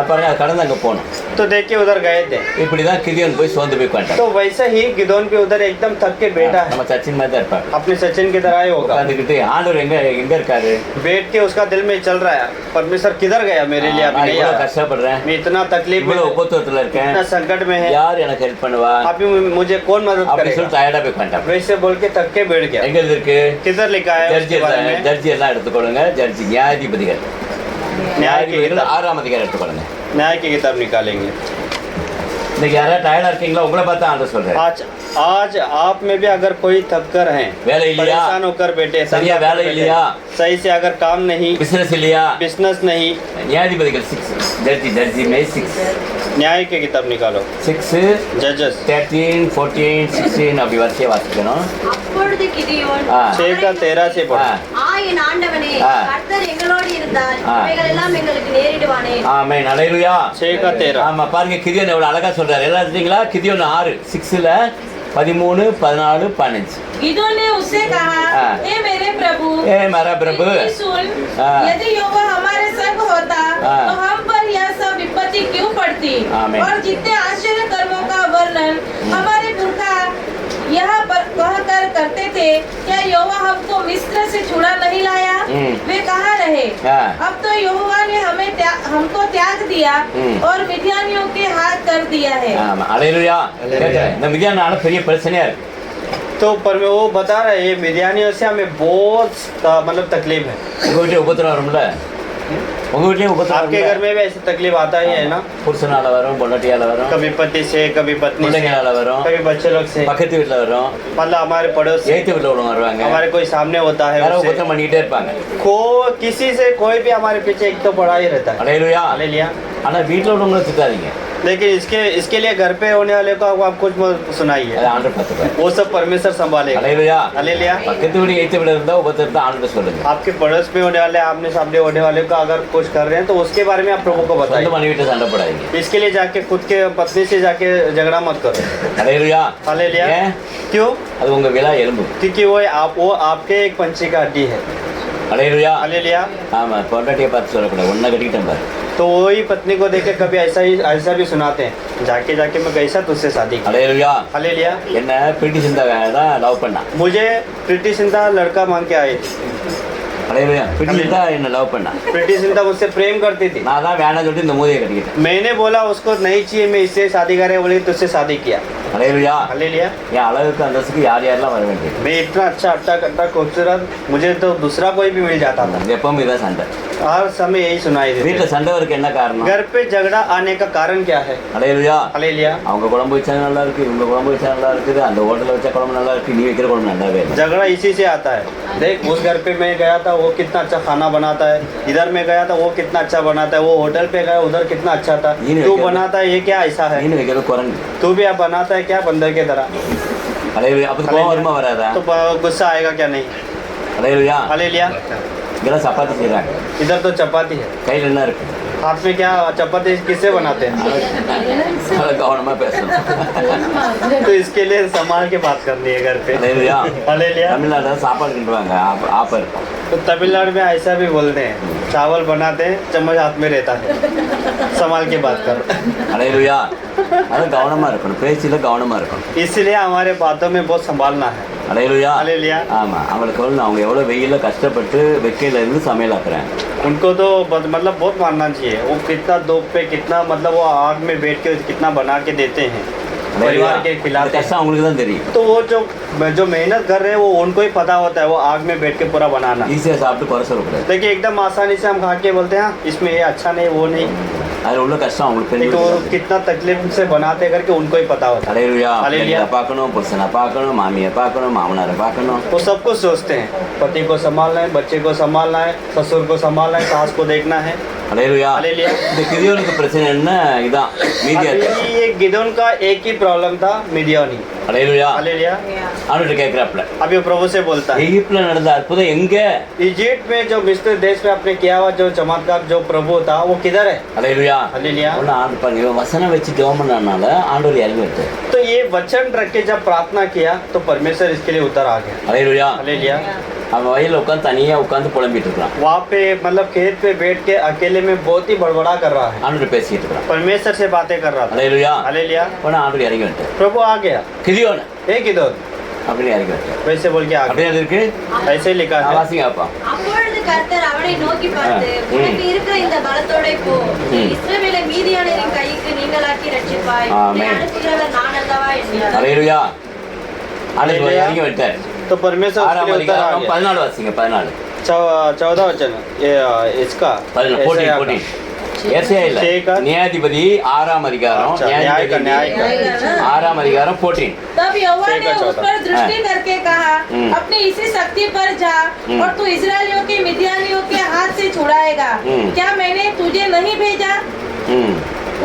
பாருங்க கடந்து அங்க போனோம். तो देखिए उधर गए थे, இப்படிதான் கிதியோன் போய் சோர்ந்து போய் உட்கார்ந்தார். तो वैसे ही गिदोन भी उधर एकदम थक के बैठा है, நம்ம சச்சின் மாதிரி தான் இருப்பாரு. अपने सचिन की तरह ही होगा। உட்கார்ந்துக்கிட்டு ஆண்டவர் எங்க எங்க இருக்காரு? बैठ के उसका दिल में चल रहा है परमेश्वर किधर गया मेरे लिए, अभी நான் नहीं இவ்வளவு आया। கஷ்டப்படுறேன். मैं इतना तकलीफ में இவ்வளவு உபத்திரத்துல இருக்கேன். इतना संकट में है, யார் எனக்கு ஹெல்ப் பண்ணுவா? अभी मुझे कौन मदद அப்படி करेगा? சொல்லி டயர்டா போய் உட்கார்ந்தார். वैसे बोल के थक के बैठ गया। எங்க இருக்கு? किधर लिखा है ஜட்ஜி उसके बारे में? ஜட்ஜி எல்லாம் எடுத்துக்கொள்ளுங்க. ஜட்ஜி நியாயாதிபதிகள் न्याय की 6 किताब, அதிகாரம் எடுத்துக்கொள்ளுங்க. न्याय की किताब निकालेंगे। இன்னைக்கு யாராவது டயர்டா இருக்கீங்களா? உங்களை பார்த்தா ஆண்டவர் சொல்றாரு. आज आप में भी अगर कोई थक कर हैं, வேலை இல்லையா? परेशान होकर बैठे, சரியா வேலை இல்லையா? सही से अगर काम नहीं, பிசினஸ் இல்லையா? बिजनेस नहीं, நியாயாதிபதிகள் 6 ஜட்ஜி மே 6 न्याय की किताब निकालो 6 जजेस 13 14 16 அப்படி வரிசையா வாசிக்கணும். அப்பொழுது கிதியோன் 6 का 13 से ஆ, पढ़ो। என் ஆண்டவனே, ஆ. கர்த்தர் எங்களோடு இருந்தால் ஆ. இவைகள் எல்லாம் எங்களுக்கு நேரிடுவானே. ஆமென். அல்லேலூயா. 6 का 13 ஆமா, பாருங்க கிதியோன் எவ்வளவு அழகா சொல்றாரு. எல்லாம் தெரியுங்களா? கிதியோன் 6 6ல 13 14 15. गिदोन ने उससे कहा, हाँ। हे मेरे प्रभु, ए मेरा प्रभु, मेरी सुन, हाँ। यदि यहोवा हमारे संग होता हाँ। तो हम पर यह सब विपत्ति क्यों पड़ती? आमीन। और जितने आश्चर्य कर्मों का वर्णन हमारे पुरखा यहाँ पर कहकर करते थे, क्या यहोवा हमको मिस्र से छुड़ा नहीं लाया? वे कहाँ रहे? हाँ। अब तो यहोवा ने हमको त्याग दिया और मिद्यानियों के हाथ कर दिया है। ஆமா, அல்லேலூயா. கேக்குறேன். இந்த மிதியான் நாடு பெரிய பிரச்சனையா இருக்கு. तो पर वो बता रहे हैं, ये मिद्यानियों से हमें बहुत मतलब तकलीफ है। உங்க வீட்டுல உபத்திரம் வரும்ல? உங்க வீட்லயும் உபத்திரம் आपके घर में भी ऐसी तकलीफ आता ही है ना, புருஷனால வரும், பொண்டாட்டியால வரும், कभी पति से, कभी पत्नी से, பிள்ளைங்களால வரும், कभी बच्चे लोग से, பக்கத்து வீட்டுல வரும், मतलब हमारे पड़ोस से, ஏத்து வீட்டுல உள்ளவங்க வருவாங்க. हमारे कोई सामने होता है யாரோ उससे। உபத்திரம் பண்ணிட்டே இருப்பாங்க. किसी से कोई भी हमारे पीछे एक तो पड़ा ही रहता है। அல்லேலூயா. हालेलुया। ஆனா வீட்டுல உள்ளவங்களை திட்டாதீங்க. लेकिन इसके लिए घर पे होने वाले को आप कुछ मत सुनाइए, அது ஆண்டவர் பார்த்துப்பாரு. वो सब परमेश्वर संभालेगा। அல்லேலூயா. हालेलुया। பக்கத்து வீடு ஏத்து வீடு இருந்தா உபத்திரத்தை ஆண்டவர் சொல்லுங்க. आपके पड़ोस में होने वाले, आपने सामने होने वाले को अगर कुछ कर रहे हैं तो उसके बारे में आप प्रभु को சொந்த बताइए। மனைவிட்ட சண்டை போடாதீங்க. इसके लिए जाके खुद के पत्नी से जाके झगड़ा मत करो। அல்லேலூயா. हालेलुया। ஏன்? क्यों? அது उंग விலா எலும்பு. क्योंकि वो आपके एक पंछी का हड्डी है। அல்லேலூயா. हालेलुया। ஆமா, பொண்டாட்டியை பார்த்து சொல்லக்கூடாது. ஒன்ன கட்டிக்கிட்டேன் பாரு. तो वही पत्नी को देख के कभी ऐसा भी सुनाते हैं, जाके मैं कैसा तुझसे शादी की। அல்லேலூயா. हालेलुया। என்ன பிடி சிந்தா தான் லவ் பண்ணா. मुझे प्रीति सिंधा लड़का मांग के आई थी। அல்லேலூயா. பிடி சிந்தா என்ன லவ் பண்ணா. प्रीति सिंधा मुझसे प्रेम करती थी। நான் தான் வேணாம்னு சொல்லிட்டு இந்த மூதையை கட்டிக்கிட்டேன். मैंने बोला उसको नहीं चाहिए, मैं इससे शादी करे, बोली तुझसे शादी किया। அல்லேலூயா. हालेलुया। என் அழகுக்கு அந்தஸ்துக்கு யார் யாரெல்லாம் வர வேண்டியது. मैं इतना अच्छा अट्टा कट्टा खूबसूरत, मुझे तो दूसरा कोई भी मिल जाता था। எப்பவும் இதான் சண்டை. हर समय यही सुनाई வீட்டுல देती। சண்டை வரக்கு என்ன காரணம்? घर पे झगड़ा आने का कारण क्या है? அல்லேலூயா. हालेलुया। அவங்க குழம்பு வச்சா நல்லா இருக்கு, இவங்க குழம்பு வச்சா நல்லா இருக்குது, அந்த ஹோட்டல்ல வச்ச குழம்பு நல்லா இருக்கு, நீ வைக்கிற குழம்பு நல்லாவே இல்லை. झगड़ा इसी से आता है। देख, उस घर पे मैं गया था, वो कितना अच्छा खाना बनाता है, इधर मैं गया था, वो कितना अच्छा बनाता है, वो होटल पे गया, उधर कितना अच्छा था, ये नहीं तू क्या- बनाता है ये क्या ऐसा है, நீனு வைக்கிறது குரங்கு. तू भी अब बनाता है क्या बंदर के तरह। அல்லேலூயா. அப்ப கோவம் வருமா வராதா? तो गुस्सा आएगा क्या? नहीं। அல்லேலூயா. हालेलुया। இதெல்லாம் சப்பாத்தி செய்றாங்க. इधर तो चपाती है, கையில என்ன இருக்கு? हाथ में क्या चपाती किससे बनाते हैं? அதை கவனமா பேசணும். तो इसके लिए संभाल के बात करनी है घर पे। அல்லேலூயா. हालेलुया। தமிழ்நாடுல சாப்பாடு கிண்டுவாங்க, ஆப்பர். तो तमिलनाडु में ऐसा भी बोलते हैं, चावल बनाते हैं चम्मच हाथ में रहता है, संभाल के बात करो। அல்லேலூயா. அது கவனமா இருக்கணும், பேச்சில கவனமா இருக்கணும். इसलिए हमारे बातों में बहुत संभालना है। அல்லேலூயா. हालेलुया। ஆமா, அவங்களுக்கு சொல்லணும் அவங்க எவ்வளவு வெயில்ல கஷ்டப்பட்டு வெக்கையில இருந்து சமையல் ஆக்குறாங்க. उनको तो मतलब बहुत मानना चाहिए, वो कितना धूप पे, कितना मतलब वो आग में बैठ के कितना बना के देते हैं, परिवार के அந்த खिलाते हैं। கஷ்டம் அவங்களுக்கு தான் தெரியும். तो वो जो मेहनत कर रहे हैं वो उनको ही पता होता है, वो आग में बैठ के पूरा बनाना। ஈஸியா சாப்பிட்டு குறை சொல்லக்கூடாது. देखिए एकदम आसानी से हम खा के बोलते हैं हाँ, इसमें ये अच्छा नहीं वो नहीं, அதுல உள்ள கஷ்டம் அவங்களுக்கு लेकिन वो தெரியும். कितना तकलीफ से बनाते करके उनको ही पता होता है। அல்லேலூயா. அல்லேலூயா. பிள்ளைங்களை பார்க்கணும், புருஷனை பார்க்கணும், மாமியை பார்க்கணும், மாமனாரை பார்க்கணும். वो सब कुछ सोचते हैं, पति को संभालना है, बच्चे को संभालना है, ससुर को संभालना है, सास को देखना है। அல்லேலூயா. हालेलुया। இந்த கிதியோனுக்கு பிரச்சனை என்ன? இதான் மீதியா. अभी ये गिदोन का एक ही प्रॉब्लम था, मिडियानी। அல்லேலூயா. हालेलुया। அவனுக்கு கேட்கிறாப்ல, अभी वो प्रभु से बोलता है, எகிப்துல நடந்த அற்புதம் எங்க? इजिप्ट में जो मिस्र देश में आपने किया हुआ जो चमत्कार जो प्रभु था वो किधर है? அல்லேலூயா. हालेलुया। ஒண்ணு ஆண்டு பாருங்க, இவன் வசனம் வச்சு ஜெபம் பண்ணனால ஆண்டவர் இறங்கி விட்டார். तो ये वचन रख के जब प्रार्थना किया तो परमेश्वर इसके लिए उतर आ गया। அல்லேலூயா. हालेलुया। அவன் வயல்ல உட்காந்து தனியா உட்காந்து புலம்பிட்டு இருக்கான். वहाँ पे मतलब खेत पे बैठ के अकेले में बहुत ही बड़बड़ा कर रहा है, ஆண்டவர் பேசிட்டு இருக்கான். परमेश्वर से बातें कर रहा था। அல்லேலூயா. हालेलुया। உடனே ஆண்டவர் இறங்கி விட்டார். प्रभु आ गया, கிதியோன் एक इधर அப்படின்னு இறங்கி விட்டார். वैसे बोल के आ गया, அப்படியே அது இருக்கு. ऐसे ही लिखा है। வாசிங்க அப்பா. அப்பொழுது கர்த்தர் அவனை நோக்கி பார்த்து, உனக்கு இருக்கிற இந்த பலத்தோட போ, நீ இஸ்ரவேலை மீதியானரின் கைக்கு நீங்களாக்கி ரட்சிப்பாய், உன்னை ஆமென். அனுப்புகிறவர் நான் அல்லவா என்றார். அல்லேலூயா. ஆண்டவர் இறங்கி விட்டார். तो परमेश्वर उसके ஆறாம் लिए उतर आ அதிகாரம் गया। 14 வாசிங்க. 14 14 वचन ये इसका 14 ऐसे 14 आता। 14 ஏசாயா இல்ல, छह का நியாயாதிபதி 6ஆம் அதிகாரம், अच्छा, न्याय का நியாயாதிபதி 6ஆம் அதிகாரம் 14. तब यहोवा छह ने का उस चौदह। पर दृष्टि करके कहा, हम्म। अपनी इसी शक्ति पर जा और तू इस्राएलियों के मिद्यानियों के हाथ से छुड़ाएगा। हम्म। क्या मैंने तुझे नहीं भेजा? ம்.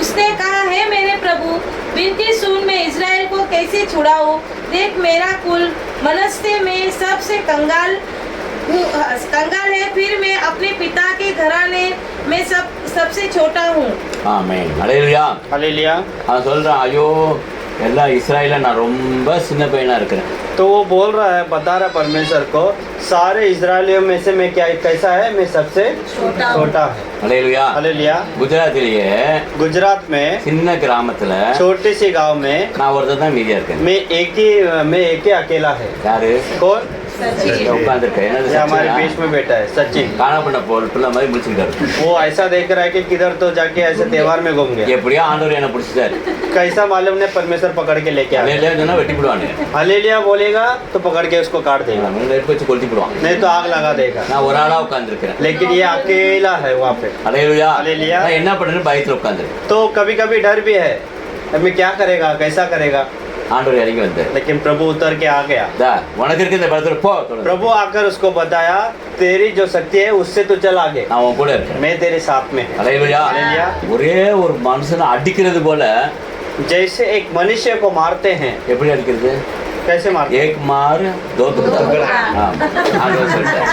उसने कहा, है मेरे प्रभु, विनती सुन, मैं इस्राएल को कैसे छुड़ाऊं? देख, मेरा कुल मनस्से में सबसे कंगाल है, फिर मैं अपने पिता के घराने में सबसे छोटा हूँ। ஆமென். ஹல்லேலூயா. हालेलुया। அவன் சொல்றான், ஐயோ எல்லா இஸ்ராயல நான் ரொம்ப சின்ன பையனா இருக்கிறேன். तो वो बोल रहा है, बता रहा परमेश्वर को, सारे इजरायलियों में से मैं क्या कैसा है, मैं सबसे छोटा है। ஹல்லேலூயா. हालेलुया। குஜராத்திலேயே गुजरात में சின்ன கிராமத்துல छोटी सी गांव में நான் ஒருத்தன் தான் மீதியா இருக்கேன். मैं एक ही अकेला है। யாரு कौन? உட்காந்துருக்கேன். என்னது ये हमारे சச்சினா? बीच में बैठा है सचिन। காணா பண்ண பிள்ளை மாதிரி முடிச்சுக்கிட்டாரு. वो ऐसा देख रहा है कि किधर तो जाके ऐसे त्योहार में घूम गया। எப்படியோ ஆண்டவர் என்ன பிடிச்சிட்டாரு. कैसा मालूम ने परमेश्वर पकड़ के लेके आया। ஹல்லேலூயா சொன்னா வெட்டி போடுவானு. हालेलुया बोलेगा तो पकड़ के उसको काट देगा, நெருப்பு வச்சு கொளுத்தி போடுவான். नहीं तो आग लगा देगा। நான் ஒரு ஆளா உட்காந்துருக்கிறேன். लेकिन ये अकेला है वहाँ पे। ஹல்லேலூயா. ஹல்லேலூயா. நான் என்ன பண்றேன்னு பயத்துல உட்காந்துருக்கேன். तो कभी कभी डर भी है, अभी क्या करेगा, कैसा करेगा। ஆண்டவர் இறங்கி வந்தார். लेकिन प्रभु उतर के आ गया। உனக்கு இருக்க இந்த பலத்துல போ. प्रभु आकर उसको बताया, तेरी जो शक्ति है उससे तू चल आगे, நான் உன் கூட இருக்கேன். मैं तेरे साथ में है। ஹல்லேலூயா. ஹல்லேலூயா. ஒரே ஒரு மனுஷனை அடிக்கிறது போல जैसे एक मनुष्य को मारते हैं, எப்படி அடிக்கிறது? कैसे मारते हैं? एक मार दो टुकड़ा. ஆண்டவர் சொல்லிட்டார்.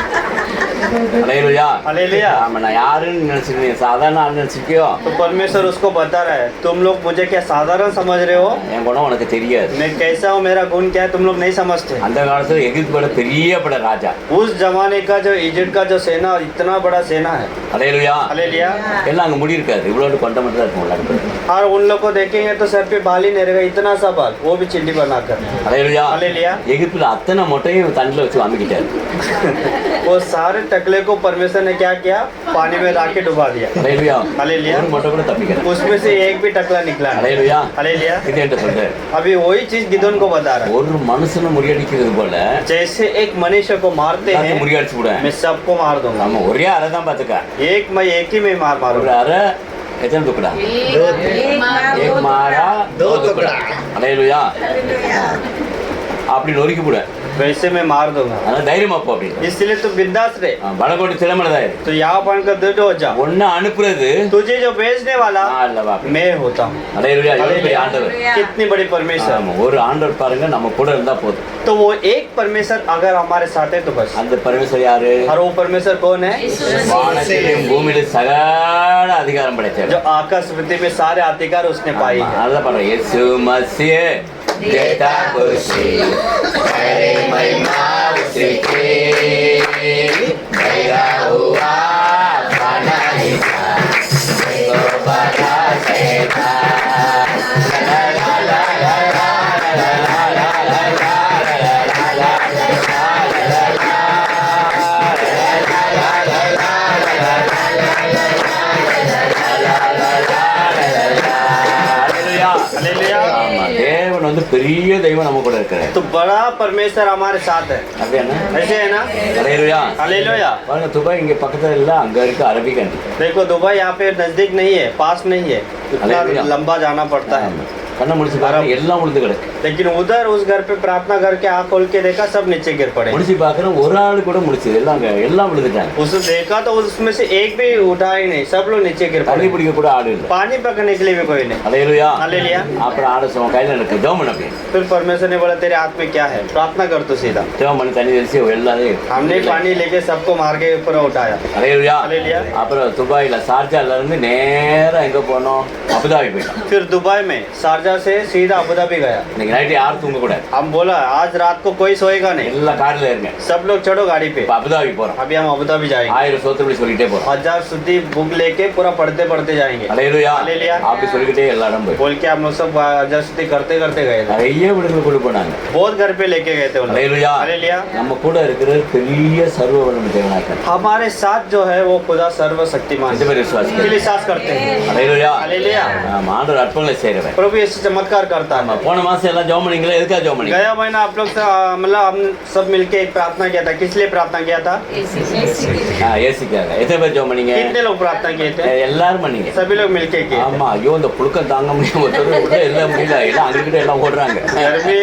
ஹல்லேலூயா. हालेलुया। ஆமா, நான் யாருன்னு நினைச்சிருக்கீங்க? சாதாரண ஆள் நினைச்சிருக்கியோ? तो परमेश्वर उसको बता रहा है, तुम लोग मुझे क्या साधारण समझ रहे हो, என் குணம் உனக்கு தெரியாது. मैं कैसा हूँ, मेरा गुण क्या है, तुम लोग नहीं समझते। அந்த காலத்துல எகிப்து பட பெரிய பட ராஜா. उस जमाने का जो इजिप्ट का जो सेना, इतना बड़ा सेना है। ஹல்லேலூயா. हालेलुया। எல்லாம் அங்க முடி இருக்காது, இவ்வளவு கொண்ட மட்டும் தான் இருக்கும் எல்லாருக்கும். और उन लोग को देखेंगे तो सर पे बाल ही नहीं रहेगा, इतना सा बाल, वो भी चिल्ली बनाकर। ஹல்லேலூயா. हालेलुया। எகிப்துல அத்தனை மொட்டையும் தண்ணில வச்சு அமுக்கிட்டாரு. वो सारे टकले को परमेश्वर ने क्या किया, पानी में रख के डुबा दिया। ஹல்லேலூயா. हालेलुया। ஒரு மொட்டை கூட தப்பிக்கல. उसमें से एक भी टकला निकला नहीं। ஹல்லேலூயா. हालेलुया। இது என்ன சொல்றாரு? अभी वही चीज गिदोन को बता रहा है, ஒரு மனுஷனை முறியடிக்கிறது போல जैसे एक मनुष्य को मारते எல்லாத்தையும் हैं, முறியடிச்சு விடுவேன். मैं सबको मार दूंगा। நம்ம ஒரே அறை தான் பாத்துக்க. मैं एक ही में मार ஒரு मारूंगा। அறை எத்தனை துக்கடா? एक एक मारा दो दुकड़ा. ஹல்லேலூயா. அப்படி நொறுக்கி விடுவேன். वैसे मैं मार दूंगा। அதனால தைரியமா போ அப்படின்னு. इसलिए तू बिंदास रहे, பலகோட்டி சிலமலதாயிரு. तो यहाँ बनकर दृढ़ हो जा। ஒன்னு அனுப்புறது तुझे जो भेजने वाला நான் அல்லவா? मैं होता हूँ। ஹல்லேலூயா. எவ்வளவு பெரிய ஆண்டவர். कितनी बड़ी परमेश्वर। ஆமா, ஒரு ஆண்டவர் பாருங்க, நம்ம கூட இருந்தா போதும். तो वो एक परमेश्वर अगर हमारे साथ है तो बस। அந்த பரமேஸ்வர் யாரு? और वो परमेश्वर कौन है? வானத்திலும் பூமியிலும் சகல அதிகாரம் படைச்சவர். जो आकाश पृथ्वी में सारे अधिकार उसने पाई है। அதான் பண்றோம். இயேசு மசியே देता खुशी तेरे महिमा उसके गया हुआ बना हिस्सा देखो बड़ा सेता ला ला ला ला ला ला ला ला हालेलुया। ஆமா, தேவன் வந்து பெரிய தெய்வம் நம்ம கூட இருக்கிறார். तो बड़ा परमेश्वर हमारे साथ है, அப்படியாண்ணா? ऐसे है ना। ஹல்லேலூயா. हालेलुया। பாருங்க, துபாய் இங்க பக்கத்துல இல்ல, அங்க இருக்கு அரபிக் கண்ட்ரி. देखो दुबई यहाँ पे नजदीक नहीं है, पास नहीं है, हालेलुया। इतना लंबा जाना पड़ता है। கண்ணை முடிச்சு பாருங்க, எல்லாம் உளுந்து கிடக்கு. लेकिन उधर उस घर पे प्रार्थना करके आँख खोल के देखा, सब नीचे गिर पड़े। முடிச்சு பாக்குறேன், ஒரு ஆளு கூட முடிச்சது எல்லாம் எல்லாம் விழுந்துட்டாங்க. उसे देखा तो उसमें से एक भी उठा ही नहीं, सब लोग नीचे गिर தண்ணி पड़े। பிடிக்க கூட ஆளு இல்ல. पानी पकड़ने के लिए भी कोई नहीं। ஹல்லேலூயா. हालेलुया। அப்புறம் ஆளு சொன்ன கையில எனக்கு ஜெபம் பண்ண போய். फिर परमेश्वर ने बोला, तेरे हाथ में क्या है, प्रार्थना कर तू सीधा। ஜெபம் பண்ணி தண்ணி தெளிச்சு எல்லாரையும். हमने पानी लेके सबको मार के ऊपर उठाया। ஹல்லேலூயா. हालेलुया। அப்புறம் துபாயில ஷார்ஜால இருந்து நேரா எங்க போனோம்? அபுதாபி போயிட்டோம். फिर दुबई में शारजा से सीधा अबू धाबी गया। இன்னைக்கு நைட்டு யாரும் தூங்க கூடாது. हम बोला आज रात को कोई सोएगा नहीं, எல்லாம் கார்ல இருங்க. सब लोग चढ़ो गाड़ी पे, இப்ப அபுதாபி போறோம். अभी हम अबू धाबी जाएंगे। 1000 சோத்திரப்படி சொல்லிட்டே போறோம். 1000 सुधी बुक लेके पूरा पढ़ते पढ़ते जाएंगे। ஹல்லேலூயா. हालेलुया। அப்படி சொல்லிக்கிட்டே எல்லா இடம் போய் बोल के हम लोग सब 1000 सुधी करते करते गए थे। நிறைய விடுதலை கொண்டு போனாங்க. बहुत घर पे लेके गए थे उन लोग। ஹல்லேலூயா. हालेलुया। நம்ம கூட இருக்கிற பெரிய சர்வ வல்லமை தேவனாக हमारे साथ जो है वो खुदा सर्वशक्तिमान இந்த है, பேர் விசுவாசிக்கிறேன். इसके लिए विश्वास करते हैं। ஹல்லேலூயா. हालेलुया। ஆமா, ஆண்டவர் அற்புதங்களை செய்கிறவர். प्रभु यीशु ऐसे चमत्कार करता है। போன மாசம் எல்லாம் ஜெபம் பண்ணீங்களா? எதுக்காக ஜெபம் பண்ணீங்க? गया महीना आप लोग से मतलब हम सब मिलके एक प्रार्थना किया था। किस लिए प्रार्थना किया था? ஏசிக்காக. எத்தனை பேர் ஜெபம் பண்ணீங்க? कितने लोग प्रार्थना किए थे? எல்லாரும் பண்ணீங்க. सभी लोग मिलके किए थे। ஆமா, ஐயோ இந்த புழுக்கம் தாங்க முடியாம ஒருத்தர் உள்ள எல்லாம் முடியல, எல்லாம் அங்கிட்ட எல்லாம் ஓடுறாங்க. गर्मी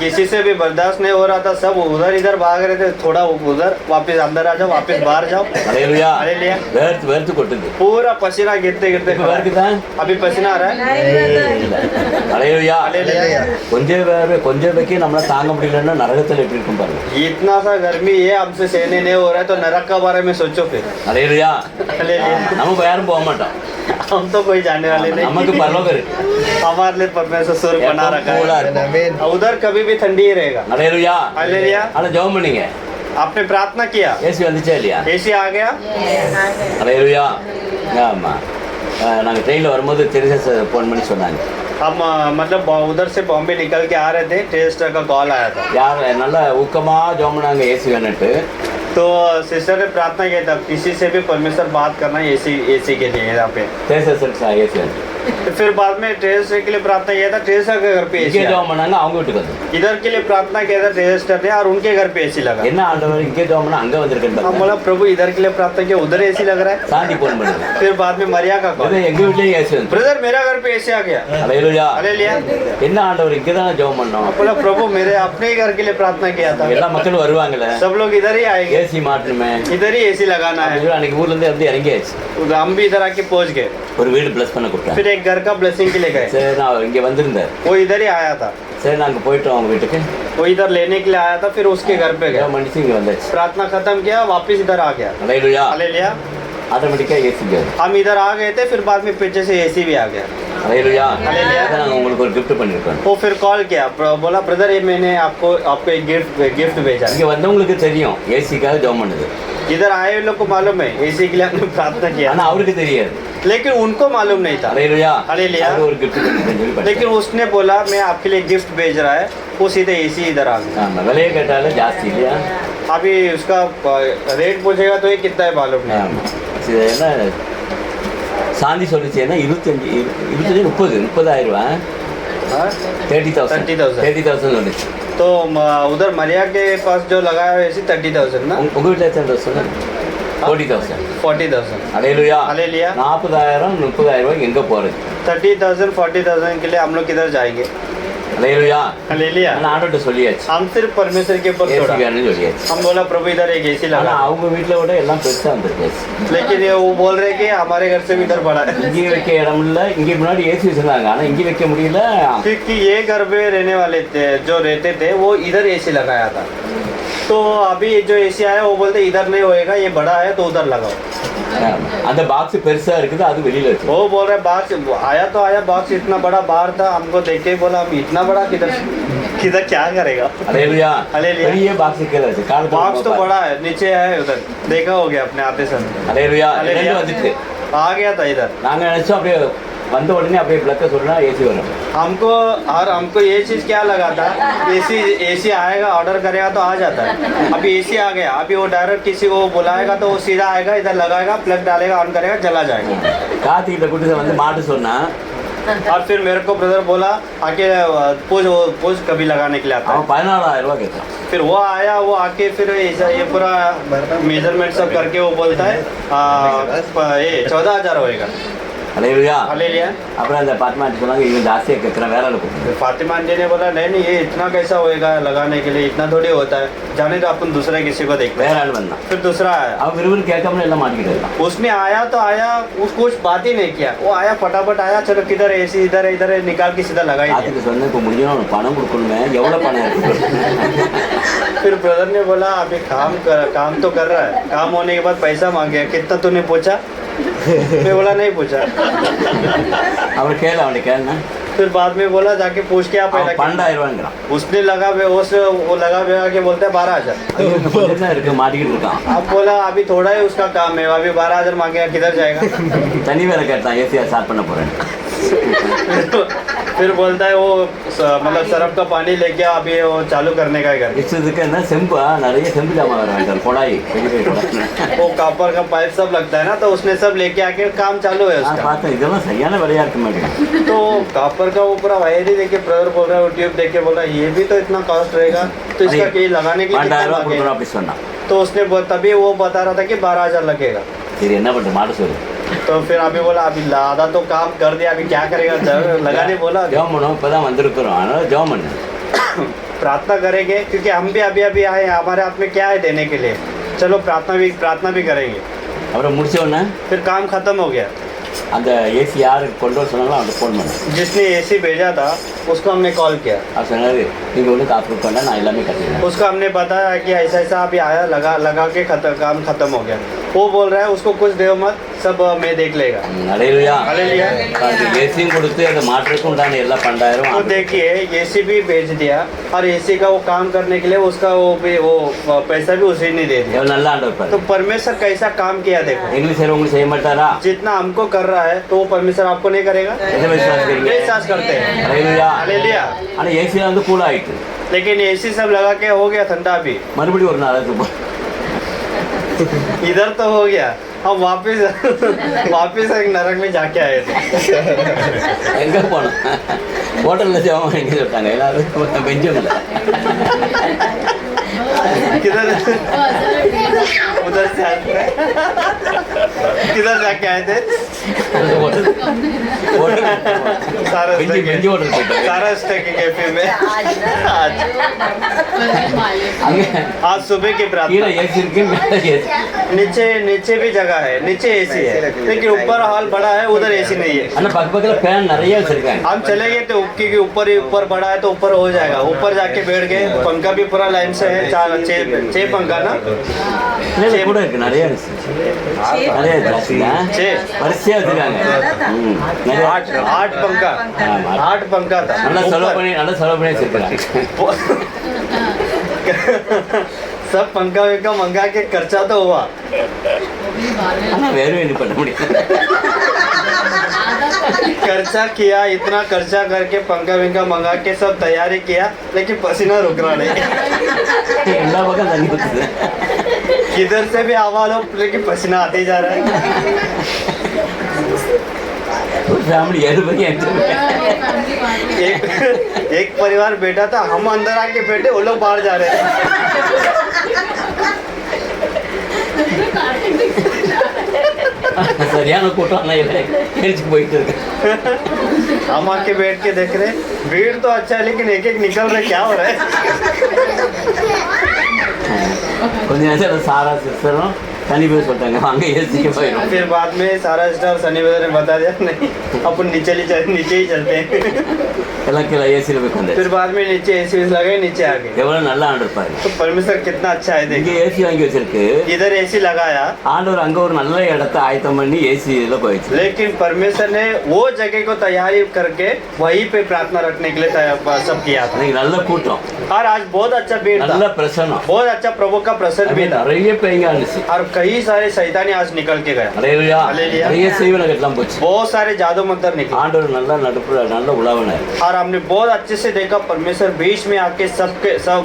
किसी से भी बर्दाश्त नहीं हो रहा था, सब उधर इधर भाग रहे थे, थोड़ा उधर वापस अंदर आ जाओ, वापस बाहर जाओ। ஹalleluya. हालेलुया। வேர்த்து வேர்த்து கொட்டுது. पूरा पसीना गिरते गिरते இப்ப வேர்க்குதா? अभी पसीना आ रहा है। ஹalleluya. हालेलुया। கொஞ்சம் வைக்க நம்மளால தாங்க முடியலன்னா நரகத்துல எப்படி இருக்கும் பாருங்க. इतना सा गर्मी है हमसे सहने नहीं हो रहा है, तो नरक के बारे में सोचो फिर। ஹalleluya. हालेलुया। நம்ம யாரும் போக மாட்டோம். हम तो कोई जाने वाले நமக்கு नहीं, பரலோகம் இருக்கு. हमारे लिए परमेश्वर स्वर्ग बना रखा கூலா है, இருக்கும். उधर कभी भी ठंडी ही रहेगा। ஹalleluya. हालेलुया। ஆனா ஜெபம் பண்ணீங்க. आपने प्रार्थना किया, ஏசி வந்துச்சா இல்லையா? एसी आ गया। ஹalleluya. ஆமா. நாங்கள் ட்ரெயினில் வரும்போது தெரிஞ்ச ஃபோன் பண்ணி சொன்னாங்க. हम मतलब उधर से बॉम्बे निकल के आ रहे थे, टेस्ट का कॉल आया था। யார் நல்லா ஊக்கமாக ஜெபம் பண்ணாங்க ஏசி வேணுட்டு. तो सिस्टर ने प्रार्थना किया था, किसी से भी परमेश्वर बात करना एसी के लिए यहाँ पे। தேசா ஏசி வேணும். फिर बाद में ट्रेजर के लिए प्रार्थना किया था, ट्रेजर के घर पे एसी இங்கே आया। ஜெபம் பண்ணாங்க, அவங்க வீட்டுக்கு வந்து. इधर के लिए प्रार्थना किया था ट्रेजर ने, और उनके घर पे एसी लगा। என்ன ஆண்டவர் இங்கே ஜெபம் பண்ணா அங்கே हम வந்திருக்கேன். बोला प्रभु इधर के लिए प्रार्थना किया, उधर एसी लग रहा है। சாந்தி ஃபோன் பண்ணுங்க. फिर बाद में मरिया का कॉल, எங்கள் வீட்லேயும் ஏசி வந்து. ब्रदर मेरा घर पे एसी आ गया। ஹalleluya. हालेलुया। என்ன ஆண்டவர் இங்கே தான் ஜெபம் பண்ணோம். बोला प्रभु मेरे अपने ही घर के लिए प्रार्थना किया था, எல்லா மக்களும் வருவாங்களே, सब लोग इधर ही आएंगे, ஏசி மாட்டணுமே. इधर ही एसी लगाना है। அன்னைக்கு ஊர்லேருந்து வந்து இறங்கியாச்சு. हम भी इधर आके पहुंच गए, ஒரு வீடு ப்ளஸ் பண்ண கொடுத்தாங்க. फिर एक घर का ब्लेसिंग के लिए गए। சரி, நான் இங்கே வந்திருந்தேன். वो इधर ही आया था, சரி, நாங்கள் போயிட்டோம் அவங்க வீட்டுக்கு. वो इधर लेने के लिए आया था, फिर उसके घर पे गया, மனுஷன் இங்கே வந்தாச்சு. प्रार्थना खत्म किया, वापस इधर आ गया। ஹalleluya. हालेलुया। ஆட்டோமேட்டிக்காக ஏசி கேது. हम इधर आ गए थे, फिर बाद में पीछे से एसी भी आ गया। ஹalleluya. ஹalleluya. நாங்கள் உங்களுக்கு ஒரு gift பண்ணியிருக்கோம். वो फिर कॉल किया, बोला ब्रदर ये मैंने आपको एक गिफ्ट भेजा है। இங்கே வந்தவங்களுக்கு தெரியும் ஏசிக்காக ஜெபம் பண்ணுது. इधर आए लोग को मालूम है एसी के लिए हमने प्रार्थना किया, ஆனால் அவருக்கு தெரியாது. लेकिन उनको मालूम नहीं था। ஹalleluya. ஹalleluya. அது ஒரு gift பண்ணிருக்கேன்னு சொல்லி படிச்சேன். लेकिन उसने बोला मैं आपके लिए गिफ्ट भेज रहा है, वो सीधे एसी इधर आ गया। ஆமாம், விலையை கேட்டாலும் ஜாஸ்தி இல்லையா? अभी उसका रेट पूछेगा तो ये कितना है मालूम नहीं। ஆமாம். இது என்ன சாந்தி சொல்லிச்சேன்னா 30,000 हाँ? 30,000 30,000 30,000 சொல்லிச்சு. तो उधर मरिया के पास जो लगाया है एसी 30,000 ना, உங்கள் வீட்டில் எத்தனை சொன்னாங்க? 40,000. 40,000। ஹalleluya. हालेलुया। 40,000 30,000 ரூபாய்க்கு எங்கே போகிறது? 30,000 40,000 के लिए हम लोग किधर जाएंगे? ஹalleluya. हालेलुया। ஆனால் ஆண்டோட்ட சொல்லியாச்சு, हम सिर्फ परमेश्वर के ऊपर ஏசி छोड़ा, வேணும்னு சொல்லியாச்சு. हम बोला प्रभु इधर एक एसी लगा, ஆனால் அவங்க வீட்டில் விட எல்லாம் பெருசாக வந்திருக்கு ஏசி. लेकिन ये वो बोल रहे कि हमारे घर से भी इधर बड़ा है, இங்கே வைக்க இடம் இல்லை. இங்கே முன்னாடி ஏசி வச்சிருந்தாங்க, ஆனால் இங்கே வைக்க முடியல. क्योंकि ये घर पे रहने वाले थे जो रहते थे वो इधर एसी लगाया था। तो अभी जो एसी आया वो बोलते इधर नहीं होएगा, ये बड़ा है तो उधर लगाओ। அந்த பாக்ஸ் பெருசாக இருக்குது, அது வெளியில் வச்சு. वो बोल रहे बॉक्स आया तो आया, बॉक्स इतना बड़ा बाहर था, हमको देख के बोला हम इतना बड़ा किधर क्या करेगा। ஹalleluya. ஹalleluya. பெரிய பாக்ஸ் கீழே வச்சு கால் बॉक्स तो बड़ा है, नीचे है उधर, देखा हो गया अपने आते समय। ஹalleluya. ஹalleluya. ரெண்டு வந்துட்டு आ गया था इधर। நாங்கள் நினச்சோம் அப்படியே வந்த உடனே அப்படியே பிளக்க சொல்றா ஏசி வரும். हमको ये चीज क्या लगा था, एसी आएगा ऑर्डर करेगा तो आ जाता है। अभी एसी आ गया, अभी वो डायरेक्ट किसी को बुलाएगा तो वो सीधा आएगा, इधर लगाएगा, प्लग डालेगा, ऑन करेगा, चला जाएगा। கார்த்திகிட்ட கூட்டு வந்து माட்டு சொன்னா और फिर मेरे को ब्रदर बोला आके पूछ कभी लगाने के लिए आता है। அவன் 14,000 ரூபாய் கேட்டான். फिर वो आया, वो आके फिर ये पूरा मेजरमेंट सब करके वो बोलता है ये 14,000 होएगा। ஹalleluya. हालेलुया। அப்புறம் அந்த பாத்மாட்டி சொன்னாங்க இவன் ஜாஸ்தியாக கேட்குறான், வேற இருக்கும். फातिमा आंटी ने बोला नहीं ये इतना कैसा होएगा लगाने के लिए, इतना थोड़ी होता है, जाने तो अपन दूसरे किसी को देखते வேற हैं। ஆள் வந்தான். फिर दूसरा आया, அவன் விரும்பி கேட்காம எல்லாம் மாட்டிக்கிட்டு இருக்கான். उसने आया तो आया, उसको कुछ बात ही नहीं किया, वो आया फटाफट आया, चलो किधर एसी इधर है, इधर है, निकाल के सीधा लगा ही दिया। கார்த்திக்கு சொன்னேன் இப்போ முடிஞ்சோன்னா அவனுக்கு பணம் கொடுக்கணுமே, எவ்வளோ பணம் இருக்கு? फिर ब्रदर ने बोला अभी काम तो कर रहा है, काम होने के बाद पैसा मांगे, कितना तूने पूछा? मैं बोला नहीं पूछा। அவன் அவனுக்கு கேளுனா फिर बाद में बोला जाके पूछ के आप அவன் 12,000 ரூபாங்கிறான். उसने लगा वो लगा भेगा के बोलते हैं 12,000। கொஞ்சம் தான் இருக்கு, மாட்டிக்கிட்டு இருக்கான். अब बोला अभी थोड़ा ही उसका काम है, अभी 12,000 मांगेगा, किधर जाएगा? தனி வேலை கேட்டான், ஏசியா ஸ்டார்ட் பண்ண போறேன். फिर बोलता है वो मतलब सरफ का पानी लेके अभी वो चालू करने का है घर இஷ்டத்துக்கு என்ன செம்பா நிறைய செம்பு ஜாமான் வர வேண்டாம் கொடாய் பெரிய பெரிய கொடாய் वो कॉपर का पाइप सब लगता है ना तो उसने सब लेके आके काम चालू है நான் उसका பார்த்தேன் இதெல்லாம் சரியான விலையா இருக்க மாட்டேங்குது तो कॉपर का वो पूरा वायर ही देखे ब्रदर बोल रहा है वो ट्यूब देख के बोल रहा है ये भी तो इतना कॉस्ट रहेगा तो इसका अरे, कहीं लगाने के लिए कितना 12,000 கொடுக்கணும் लगेगा? அப்படி சொன்னான் तो उसने तभी वो बता रहा था कि 12,000 लगेगा சரி என்ன பண்ணுற மாட்ட சொல்லு तो फिर अभी बोला अभी आधा तो काम कर दिया अभी क्या करेगा लगाने बोला ஜெபம் பண்ணுவோம் இப்போ தான் வந்திருக்கிறோம் அதனால ஜெபம் பண்ணு प्रार्थना करेंगे क्योंकि हम भी अभी आए हैं, हमारे हाथ में क्या है देने के लिए चलो प्रार्थना भी करेंगे அப்புறம் முடிச்ச உடனே फिर काम खत्म हो गया அந்த ஏசி யார் கொண்டு வர சொன்னாங்களோ அவனுக்கு ஃபோன் பண்ணேன் जिसने एसी भेजा था उसको हमने कॉल किया அவர் சொன்னாரு நீங்கள் ஒன்றும் காப்பு பண்ணால் நான் எல்லாமே கட்டிடுறேன் उसको हमने बताया कि ऐसा अभी आया लगा के काम खत्म हो गया वो बोल रहा है उसको कुछ देव मत सब मैं देख लेगा நடையிலையா हालेलुया। ஏசியும் கொடுத்து அதை மாற்றுறதுக்கு உண்டான எல்லாம் 12,000 तो देखिए एसी भी भेज दिया और एसी का वो काम करने के लिए उसका वो पैसा भी उसी ने दे दिया எவ்வளோ நல்ல ஆண்டவர் பாரு तो परमेश्वर कैसा काम किया देखो எங்களுக்கு சரி உங்களுக்கு செய்ய மாட்டாரா जितना हमको कर रहा है तो वो परमेश्वर आपको नहीं करेगा எதை விசுவாசம் नहीं करீங்க विश्वास करते हैं ஹalleluya हालेलुया। ஆனால் ஏசியில் வந்து கூல் ஆயிட்டு लेकिन एसी सब लगा के हो गया ठंडा भी மறுபடியும் ஒரு நாளைக்கு इधर तो हो गया हम वापस एक नरक में जाके आए थे எங்கே போனோம் ஹோட்டலில் ஜெபம் எங்கே சொல்லிட்டாங்க எல்லாரும் பெஞ்சும் இல்லை किधर उधर से किधर जाके आए थे ஹோட்டல் सारा பெஞ்சு ஹோட்டல் போயிட்டாங்க सारा कैफे में आज அங்கே आज सुबह की கீழே प्रार्थना ஏசி இருக்கு மேலே ஏசி नीचे भी जगह है नीचे एसी है लेकिन ऊपर हॉल बड़ा है उधर एसी नहीं है ஆனால் பக்கத்தில் ஃபேன் நிறைய வச்சிருக்காங்க हम चले गए तो क्योंकि ऊपर बड़ा है तो ऊपर हो जाएगा ऊपर जाके बैठ गए पंखा भी पूरा लाइन से है 6 पंखा ना இல்லை கூட இருக்கு நிறைய இருக்கு நிறைய ஜாஸ்தியா छह வரிசையாக வச்சிருக்காங்க ம் நிறைய 8 पंखा ஆமா. 8 पंखा था நல்லா செலவு ऊपर। பண்ணி வச்சிருக்காங்க सब पंखा विंखा मंगा के खर्चा तो हुआ ஆனால் வேறும் என்ன பண்ண முடியும் खर्चा किया इतना खर्चा करके पंखा विंखा मंगा के सब तैयारी किया लेकिन पसीना रुक रहा नहीं எல்லா பக்கம் தண்ணி ஊற்றுது किधर से भी हवा लो लेकिन पसीना आते ही जा रहा है ஒரு ஃபேமிலி 7 பேருக்கு एक परिवार बैठा था हम अंदर आके बैठे वो लोग बाहर जा रहे हैं சரியான கூட்டம் ஆனால் எரிச்சு போயிட்டு இருக்கு हम आके बैठ के देख रहे भीड़ तो अच्छा है लेकिन एक निकल रहे क्या हो रहा है கொஞ்ச நேரத்தில் சாரா சிஸ்டரும் தனி பேர் சொல்லிட்டாங்க அங்கே ஏசிக்கு போயிடும் फिर बाद में सारा स्टार सनी वेदर ने बता दिया नहीं अपन नीचे ही चलते हैं எல்லாம் கீழே ஏசியில் போய் உட்காந்து फिर बाद में नीचे एसी लगे नीचे आ गए எவ்வளோ நல்லா ஆண்டு இருப்பாரு तो परमेश्वर कितना अच्छा है இங்கே देखिए ஏசி வாங்கி வச்சிருக்கு इधर एसी लगाया ஆண்டவர் அங்கே ஒரு நல்ல இடத்த ஆயத்தம் பண்ணி ஏசியில் போயிடுச்சு लेकिन परमेश्वर ने वो जगह को तैयारी करके वहीं पे प्रार्थना रखने के लिए सब किया था அன்னைக்கு நல்ல கூட்டம் और आज बहुत अच्छा भीड़ நல்ல था பிரசனம் बहुत अच्छा प्रभु का प्रसन्न भी था நிறைய பேய்ங்க இருந்துச்சு और कई सारे शैतानी आज निकल के गया நிறைய Hallelujah. நிறைய செய்வனங்கள்லாம் போச்சு बहुत सारे जादू मंत्र निकले ஆண்டவர் நல்லா நடுப்புற நல்ல உழவனார் और हमने बहुत अच्छे से देखा परमेश्वर बीच में आके सब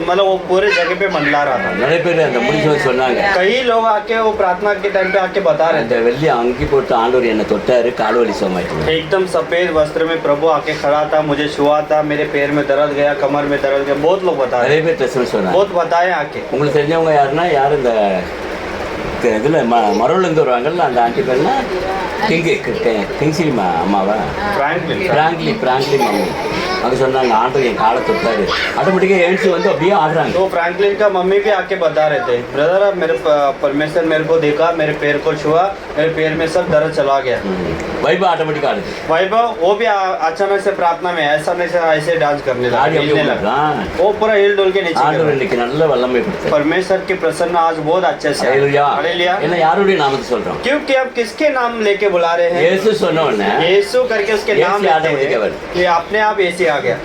मतलब वो पूरे जगह पे मंडला रहा था நிறைய பேர் அந்த முடிச்சவங்க சொன்னாங்க कई लोग आके वो प्रार्थना के टाइम पे आके बता रहे அந்த வெள்ளி அங்கி போட்டு ஆண்டவர் என்னை தொட்டாரு கால் வலி சோமாயிட்டு थे एकदम सफेद वस्त्र में प्रभु आके खड़ा था मुझे छुआ था मेरे पैर में दर्द गया कमर में दर्द गया बहुत लोग बता रहे நிறைய பேர் டெஸ்ட் சொன்னாங்க बहुत बताए आके உங்களுக்கு தெரிஞ்சவங்க யாருன்னா யார் இந்த இதில் மரோலேருந்து வருவாங்கல்ல அந்த ஆண்டி பேர்னா கிங்ஸ்லி அம்மாவா फ्रैंकलिन பிராங்க்லி மம்மி அவங்க சொன்னாங்க ஆண்டவர் என் காலை தொட்டாரு ஆட்டோமேட்டிக்காக எழுச்சி வந்து அப்படியே ஆடுறாங்க तो फ्रैंकलिन का मम्मी भी आके बता रहे थे ब्रदर अब मेरे परमेश्वर मेरे को देखा मेरे पैर को छुआ मेरे पैर में सब दर्द चला गया வைப்பு ஆட்டோமேட்டிக்காக ஆடுது वैभव वो भी अचानक से प्रार्थना में ऐसा नहीं से ऐसे डांस करने लगा ஆடி हिलने लगा அப்படியே वो पूरा हिल डुल के नीचे गिर ஆண்டவர் गया। இன்னைக்கு நல்ல வல்லமை கொடுத்தாரு परमेश्वर की प्रसन्न आज बहुत अच्छे से आए। ஹalleluya हालेलुया। என்ன யாருடைய நாமத்தை சொல்றோம் क्योंकि अब किसके नाम लेके बुला रहे हैं இயேசு சொன்ன உடனே यीशु करके उसके नाम यीशु लेते automatic हैं है। ये अपने आप ऐसे आ गया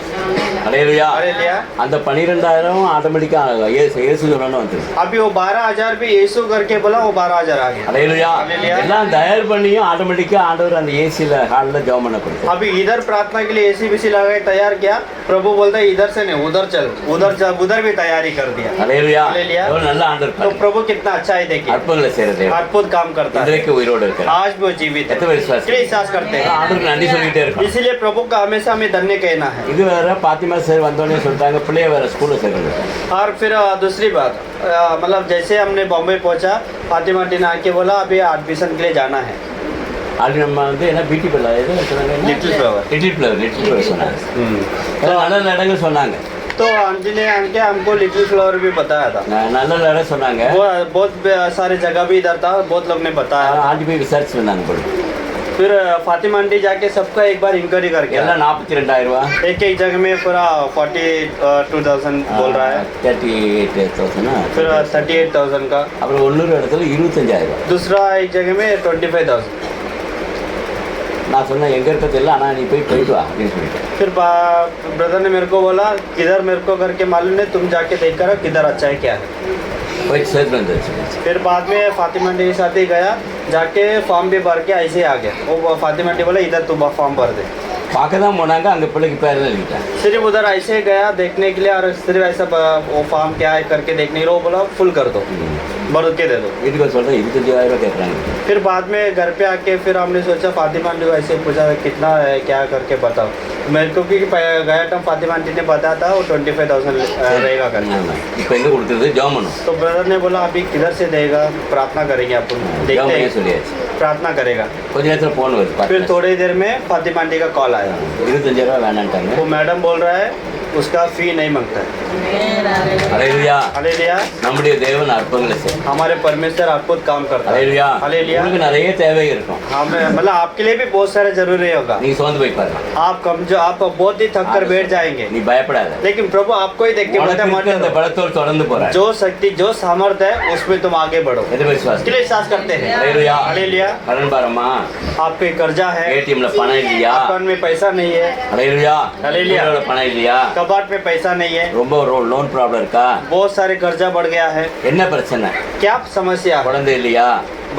ஹalleluya हालेलुया। அந்த 12000 ஆட்டோமேட்டிக்கா இயேசு சொல்லணும் வந்து अभी वो 12,000 भी यीशु करके बोला, वो 12,000 आ गया। ஹalleluya Hallelujah. எல்லாம் தயார் பண்ணியும் ஆட்டோமேட்டிக்கா ஆண்டவர் அந்த ஏசில ஹால்ல ஜெபம் பண்ண கொடுத்தார் अभी इधर प्रार्थना के लिए एसी बीसी लगा के तैयार किया, प्रभु बोलता है इधर से नहीं उधर चल, उधर भी तैयारी कर दिया। ஹalleluya Hallelujah. எவ்வளவு நல்ல ஆண்டவர் तो प्रभु कितना अच्छा है देखिए, அற்புதங்களை செய்யற தேவன் अद्भुत काम करता है, இன்றைக்கு உயிரோடு இருக்கிறார் आज भी वो जीवित है। எத்தனை விசுவாசி इसलिए विश्वास करते हैं, ஆண்டவருக்கு நன்றி சொல்லிட்டே இருக்கோம் इसीलिए प्रभु का हमेशा हमें धन्य कहना है। இது வேற பாத்திமா சார் வந்தோடனே சொல்லிட்டாங்க பிள்ளைய வேற ஸ்கூல்ல சேர்க்கணும் और फिर दूसरी बात मतलब जैसे हमने बॉम्बे पहुंचा, फातिमा टीना आके बोला अभी एडमिशन के लिए जाना है। அது நம்ம வந்து என்ன பிடி பிள்ளை எது சொன்னாங்க Little flower. லிட்டில் ஃப்ளவர் சொன்னாங்க நல்ல நல்ல இடங்கள் சொன்னாங்க तो आंटी ने आके हमको लिटिल फ्लावर भी बताया था, நல்ல நல்ல இடம் சொன்னாங்க वो बहुत सारे जगह भी इधर था, बहुत लोग ने बताया। ஆண்டி போய் விசாரிச்சு வந்தாங்க போல फिर फातिमा आंटी जाके सबका एक बार इंक्वायरी करके आया। எல்லாம் 42000 ரூபாய் एक एक जगह में पूरा 42,000 बोल रहा है, 38,000 फिर 38,000 का, அப்புறம் இன்னொரு இடத்துல 25000 ரூபாய் दूसरा एक जगह में 25,000। நான் சொன்னேன் எங்க இருக்கிறது இல்லை ஆனால் நீ போயிட்டு வா அப்படின்னு சொல்லிட்டேன் फिर ब्रदर ने मेरे को बोला किधर मेरे को करके मालूम नहीं, तुम जाके देख कर आओ किधर अच्छा है क्या है। போயிட்டு சேர்த்து வந்துருச்சு फिर बाद में फातिमा आंटी के साथ ही गया, जाके फॉर्म भी भर के ऐसे आ गया। वो फातिमा आंटी बोला इधर तुम फॉर्म भर दे। பார்க்க தான் போனாங்க அங்கே பிள்ளைக்கு பேர் எழுதிட்டேன் सिर्फ उधर ऐसे ही गया देखने के लिए, और सिर्फ ऐसा वो फॉर्म क्या है करके देखने के लिए, वो बोला फुल कर दो, भर के दे दो। வீட்டுக்கு சொல்கிறேன் 25000 ரூபாய் கேட்குறாங்க फिर बाद में घर पे आके फिर हमने सोचा, फातिमा आंटी को ऐसे पूछा कितना है क्या करके बताओ मेरे को, क्योंकि गया टाइम फातिमा आंटी ने बताया था वो 25,000 रहेगा करके। இப்போ எங்கே கொடுத்தது ஜோமனும் तो ब्रदर ने बोला अभी किधर से देगा, प्रार्थना करेंगे अपन, देखते ஜோமனே हैं, சொல்லியாச்சு प्रार्थना करेगा। கொஞ்ச நேரத்தில் ஃபோன் வருது फिर பார்த்து थोड़ी देर में फातिमा आंटी का कॉल आया, 25000 ரூபாய் வேணான்ட்டாங்க वो मैडम बोल रहा है उसका फी नहीं मांगता है। ஹalleluya हालेलुया। நம்முடைய தேவன் அற்புதங்களை செய்யும் हमारे परमेश्वर अद्भुत काम करता है। ஹalleluya हालेलुया। உங்களுக்கு நிறைய தேவை இருக்கும் हमें मतलब आपके लिए भी बहुत सारे जरूरी होगा, நீங்க சோர்ந்து போய் பாருங்க आप कमजोर, आप बहुत ही थक कर बैठ जाएंगे, நீ பயப்படாத लेकिन प्रभु आपको ही देख के बोलता है உனக்கு मत இருக்க அந்த डरो। பலத்தோடு தொடர்ந்து போறாரு जो शक्ति जो सामर्थ्य है उसमें तुम आगे बढ़ो, எது விசுவாசம் इसके लिए विश्वास करते हैं। ஹalleluya हालेलुया। கடன் பாரமா आपको एक कर्जा है, ஏடிஎம்ல பணம் இல்லையா अकाउंट में पैसा नहीं है, ஹalleluya ஹalleluya. உங்களோட பணம் இல்லையா कबाट में पैसा नहीं है, ரொம்ப லோன் ப்ராப்ளம் இருக்கா बहुत सारे कर्जा बढ़ गया है, என்ன பிரச்சனை क्या समस्या है, குழந்தை இல்லையா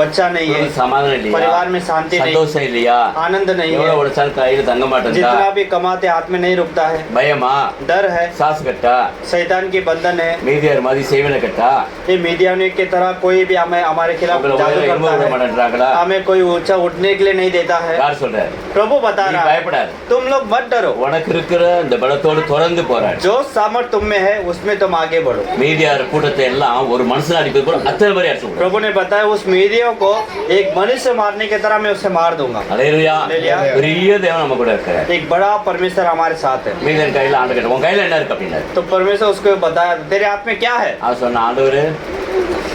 बच्चा नहीं है, உங்களுக்கு சமாதானம் இல்லையா परिवार में शांति नहीं, சந்தோஷம் இல்லையா आनंद नहीं எவ்வளவு है, உடைச்சாலும் கையில தங்க மாட்டேங்குதா जितना भी कमाते हाथ में नहीं रुकता है, பயமா डर है, சாசு கட்டா शैतान की बंधन है, மீதியார் மாதிரி செய்வன கட்டா ये मीडियाने की तरह कोई भी हमें हमारे खिलाफ உங்களை जादू உயர करता விட है, மாட்டேன்றாங்களா हमें कोई ऊंचा उठने के लिए नहीं देता है। யார் சொல்றாரு प्रभु बता நீ रहा है பயப்படாத तुम लोग मत डरो, உனக்கு இருக்கிற இந்த பலத்தோடு தொடர்ந்து போராடு जो सामर्थ तुम में है उसमें तुम आगे बढ़ो। மீதியார் கூட்டத்தை எல்லாம் ஒரு மனுஷன் அடிப்பது போல அத்தனை பேர் அடிச்சு விடுறாரு. प्रभु ने बताया उस मीडिया को एक मनुष्य मारने की तरह मैं उसे मार दूंगा। ஹalleluya ஹalleluya. பெரிய தேவன் நம்ம கூட இருக்காரு एक बड़ा परमेश्वर हमारे साथ है। மீதியார் கையில ஆண்டு கட்ட உன் கையில என்ன இருக்கு அப்படின்னாரு तो परमेश्वर उसको बताया तेरे हाथ में क्या है, அவன் சொன்ன ஆண்டவரு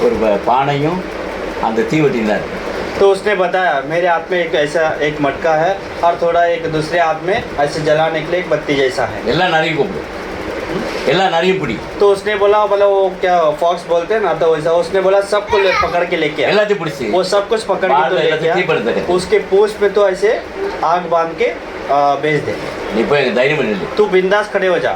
ஒரு பானையும் அந்த தீவட்டியும் தான் இருக்கு तो उसने बताया मेरे हाथ में एक ऐसा एक मटका है और थोड़ा एक दूसरे हाथ में ऐसे जलाने के लिए एक बत्ती जैसा है। எல்லாம் நிறைய கூப்பிடு எல்லாம் நிறைய பிடி तो उसने बोला मतलब वो क्या फॉक्स बोलते हैं ना, तो वैसा उसने बोला सबको पकड़ के लेके आ। எல்லாத்தையும் பிடிச்சி वो सब कुछ पकड़ के तो बाल लेके ऐसे पड़ते आ, हैं। उसके पूंछ पे तो ऐसे आग बांध के बेच दे। நீ போய் எனக்கு தைரியம் நில்லு तू बिंदास खड़े हो जा।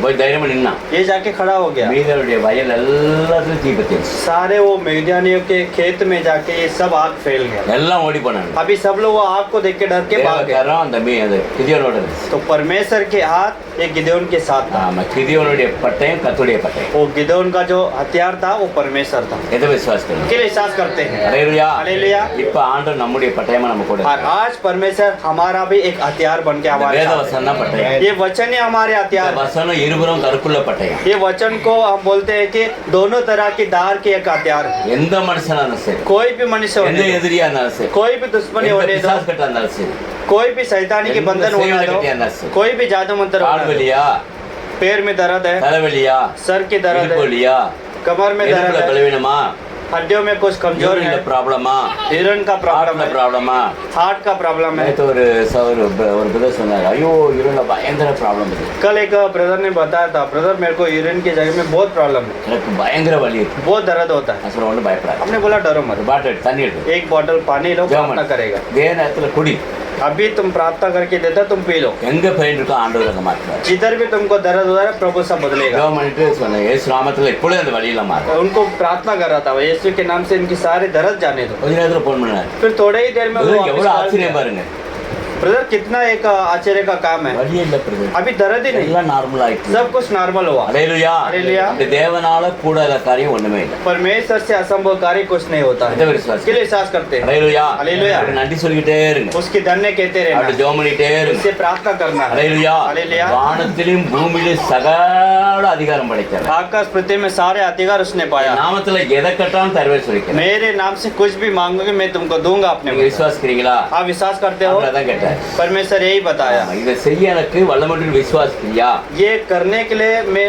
போய் தைரியம் நின்னா ये जाके खड़ा हो गया, மீதியாருடைய வயல் எல்லாத்துலயும் தீபத்தி सारे वो मिडियानियों के खेत में जाके ये सब आग फैल गया। எல்லாம் ஓடி போனாங்க अभी सब लोग वो आग को देख के डर के भाग गए। தேவக்காரன் அந்த அந்த கிதியோனோட இருந்துச்சு तो परमेश्वर के हाथ एक गिदोन के साथ था। ஆமா கிதியோனுடைய பட்டயம் கத்துடைய பட்டயம் वो गिदोन का जो हथियार था वो परमेश्वर था। எதை விசுவாசிக்கணும் के लिए विश्वास करते हैं। ஹalleluya हालेलुया। இப்ப ஆண்டவர் நம்முடைய பட்டயமா நம்ம கூட और आज परमेश्वर हमारा भी एक हथियार बन के हमारे வேத साथ வசனம் தான் है। பட்டயம் ये वचन ही हमारे இந்த हथियार है। வசனம் இருபுறம் கருக்குள்ள பட்டயம் ये वचन को हम बोलते हैं कि दोनों तरह की धार की एक हथियार है। எந்த மனுஷனா இருந்தாலும் சரி कोई भी मनुष्य எந்த होने दो, எதிரியா இருந்தாலும் சரி कोई भी दुश्मनी எந்த होने दो, பிசாசு கட்டா இருந்தாலும் சரி कोई भी शैतानी के बंधन होने दो, कोई भी जादू मंत्र கால் होने दो, வலியா पैर में दर्द है, தலைவலியா सर की दर्द இடுப்பு है, வலியா कमर में दर्द இடுப்புல है, பலவீனமா हड्डियों में कुछ कमजोर யூரின்ல है, ப்ராப்ளமா यूरिन का प्रॉब्लम ஹார்ட்ல है, ப்ராப்ளமா हार्ट का प्रॉब्लम है। நேற்று ஒரு ஒரு பிரதர் சொன்னார் ஐயோ யூரின்ல பயங்கர ப்ராப்ளம் இருக்கு कल एक ब्रदर ने बताया था, ब्रदर मेरे को यूरिन की जगह में बहुत प्रॉब्लम है, எனக்கு பயங்கர வலி இருக்கு बहुत दर्द होता है। நான் சொன்ன ஒன்றும் பயப்படாது हमने बोला डरो मत, ஒரு பாட்டில் தண்ணி எடுத்து एक बॉटल पानी लो, ஜெபம் प्रार्थना பண்ணு. करेगा। இதே நேரத்தில் குடி अभी तुम प्रार्थना करके देता तुम पी लो எங்க பெயின் இருக்கோ ஆண்டவர் அங்க மாற்றுவார். जिधर भी तुमको दर्द हो रहा है प्रभु सब बदलेगा ஜெபம் பண்ணிட்டு சொன்னேன் இயேசு நாமத்துல இப்பொழுது அந்த வழியில மாறு. उनको प्रार्थना कर रहा था यीशु के नाम से इनकी सारे दर्द जाने दो கொஞ்ச நேரத்துல போன் பண்ணாரு. फिर थोड़े ही देर में वो எவ்வளவு वापस ஆச்சரியம் பாருங்க. ब्रदर कितना एक आश्चर्य का काम है வழியே இல்ல பிரதர். अभी दर्द ही नहीं எல்லாம் நார்மல் ஆயிடுச்சு. सब कुछ नॉर्मल हुआ ஹalleluya. हालेलुया। இந்த தேவனால கூடாத காரியம் ஒண்ணுமே இல்ல. परमेश्वर से असंभव कार्य कुछ नहीं होता இதை है விசுவாசி. इसके लिए विश्वास करते हैं ஹalleluya. हालेलुया। அவருக்கு நன்றி சொல்லிக்கிட்டே இருங்க. उसकी धन्य कहते அப்படி रहना ஜெபம் பண்ணிட்டே இருங்க. उससे प्रार्थना करना है ஹalleluya. हालेलुया। வானத்திலும் பூமியிலும் சகல அதிகாரம் படைத்தவர். आकाश पृथ्वी में सारे अधिकार उसने पाया நாமத்துல எதை கட்டாலும் தருவே சொல்லிக்கிறேன். मेरे नाम से कुछ भी मांगोगे मैं तुमको दूंगा अपने நீங்க मुंह से। விசுவாசிக்கிறீங்களா? आप विश्वास करते हो அவ்வளவுதான் கேட்டார். परमेश्वर यही बताया இதை செய்ய எனக்கு வல்லமன்று விசுவாசிக்கிறியா? ये करने के लिए मैं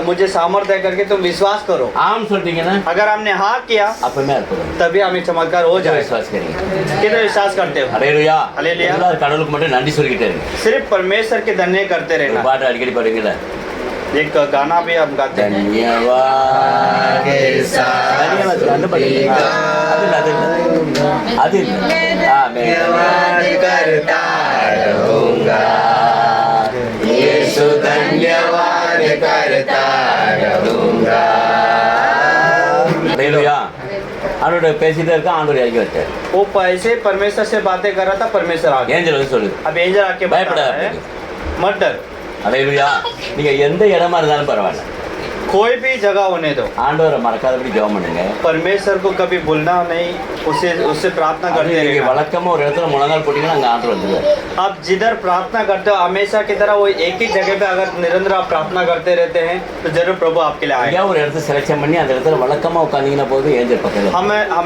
मुझे सामर्थ्य करके तुम विश्वास करो ஆம் சொல்றீங்கன்னா अगर हमने हाँ किया அப்பமே அற்புதம். तभी हमें चमत्कार हो जाए விசுவாசிக்கிறீங்க. कितना विश्वास करते हो ஹalleluya. ஹalleluya. எல்லாரும் கடவுளுக்கு மட்டும் நன்றி சொல்லிக்கிட்டே இருங்க. सिर्फ परमेश्वर के धन्य करते ஒரு रहना பாட்டு அடிக்கடி பாடுவீங்களா? एक गाना भी हम गाते हैं धन्यवाद धन्यवाद அந்த பாடுவீங்களா? அது இல்ல. ஆமென். करता रहूंगा यीशु धन्यवाद करता रहूंगा ஹalleluya. அவரோட பேசிட்டே இருக்க ஆண்டவர் இறங்கி வச்சார். वो पैसे परमेश्वर से बातें कर रहा था परमेश्वर आ गया ஏஞ்சல் வந்து சொல்லுது. अब एंजल आके बता பயப்படாத. रहा है मत डर ஹalleluya. நீங்க எந்த இடமா இருந்தாலும் பரவாயில்ல. कोई भी जगह होने दो ஆண்டவரை மறக்காதபடி ஜெபம் பண்ணுங்க. परमेश्वर को कभी भूलना नहीं उससे प्रार्थना அது करते நீங்க रहना வழக்கமா ஒரு இடத்துல முழங்கால் போட்டீங்கன்னா அங்க ஆண்டவர் வந்துருவார். आप जिधर प्रार्थना करते हो हमेशा की तरह वो एक ही जगह पे अगर निरंतर आप प्रार्थना करते रहते हैं तो जरूर प्रभु आपके लिए आएगा ஐயா ஒரு இடத்த செலக்ஷன் பண்ணி அந்த இடத்துல வழக்கமா உட்கார்ந்தீங்கன்னா போதும் ஏஞ்சல் பக்கத்துல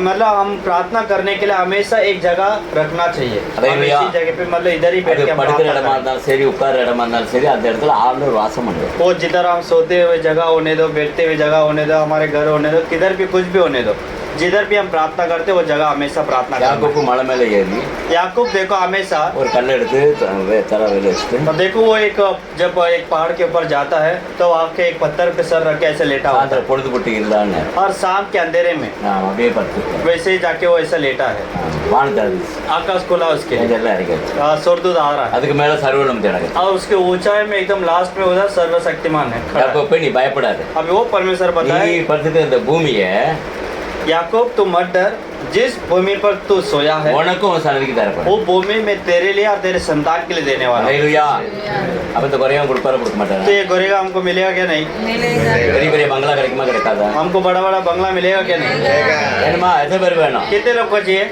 मतलब हम प्रार्थना करने के लिए हमेशा एक जगह रखना चाहिए हम हालेलुया। इसी जगह पे मतलब इधर ही बैठ அது के हम படுக்கிற प्रार्थना இடமா करें। இருந்தாலும் சரி உட்கார இடமா இருந்தாலும் சரி அந்த இடத்துல ஆண்டவர் வாசம் பண்ணுவார். वो जिधर हम सोते हुए जगह होने दो बैठते हुए जगह होने दो हमारे घर होने दो किधर भी कुछ भी होने दो जिधर भी हम प्रार्थना करते वो जगह हमेशा प्रार्थना करना யாக்கோப்பு மலை மேல ஏறி याकूब देखो हमेशा ஒரு கல்லை எடுத்து தர வேலை வச்சுட்டு तो देखो वो एक जब एक पहाड़ के ऊपर जाता है तो आपके एक पत्थर पे सर रख के ऐसे लेटा होता அந்த பொழுது போட்டு இருந்தான்னு है और शाम के अंधेरे में நான் அப்படியே படுத்துட்டேன். वैसे ही जाके वो ऐसा लेटा है வானத்தாரு आकाश खुला उसके ஏஞ்சல்லாம் இறங்கிடுச்சு. स्वर्गदूत आ रहा है அதுக்கு மேல சர்வலம் தேடங்க. और उसके ऊंचाई में एकदम लास्ट में उधर सर्वशक्तिमान है खड़ा है। யாக்கோப்பே நீ பயப்படாத. अभी वो परमेश्वर நீ बताए படுத்துட்டு இந்த பூமியை याकूब तू मत डर जिस भूमि पर तू सोया है உனக்கும் உன் சன்னதிக்கு தரப்படும். वो भूमि में तेरे लिए और तेरे संतान के लिए देने वाला हूं। ஹalleluya. அப்ப இந்த குறையும் கொடுப்பாரு கொடுக்க तो மாட்டாரு. ये गोरेगा हमको मिलेगा क्या नहीं பெரிய பெரிய பங்களா கிடைக்குமா கிடைக்காதா? हमको बड़ा बड़ा बंगला मिलेगा क्या नहीं வேணுமா? எத்தனை பேர் வேணும்? कितने लोग को चाहिए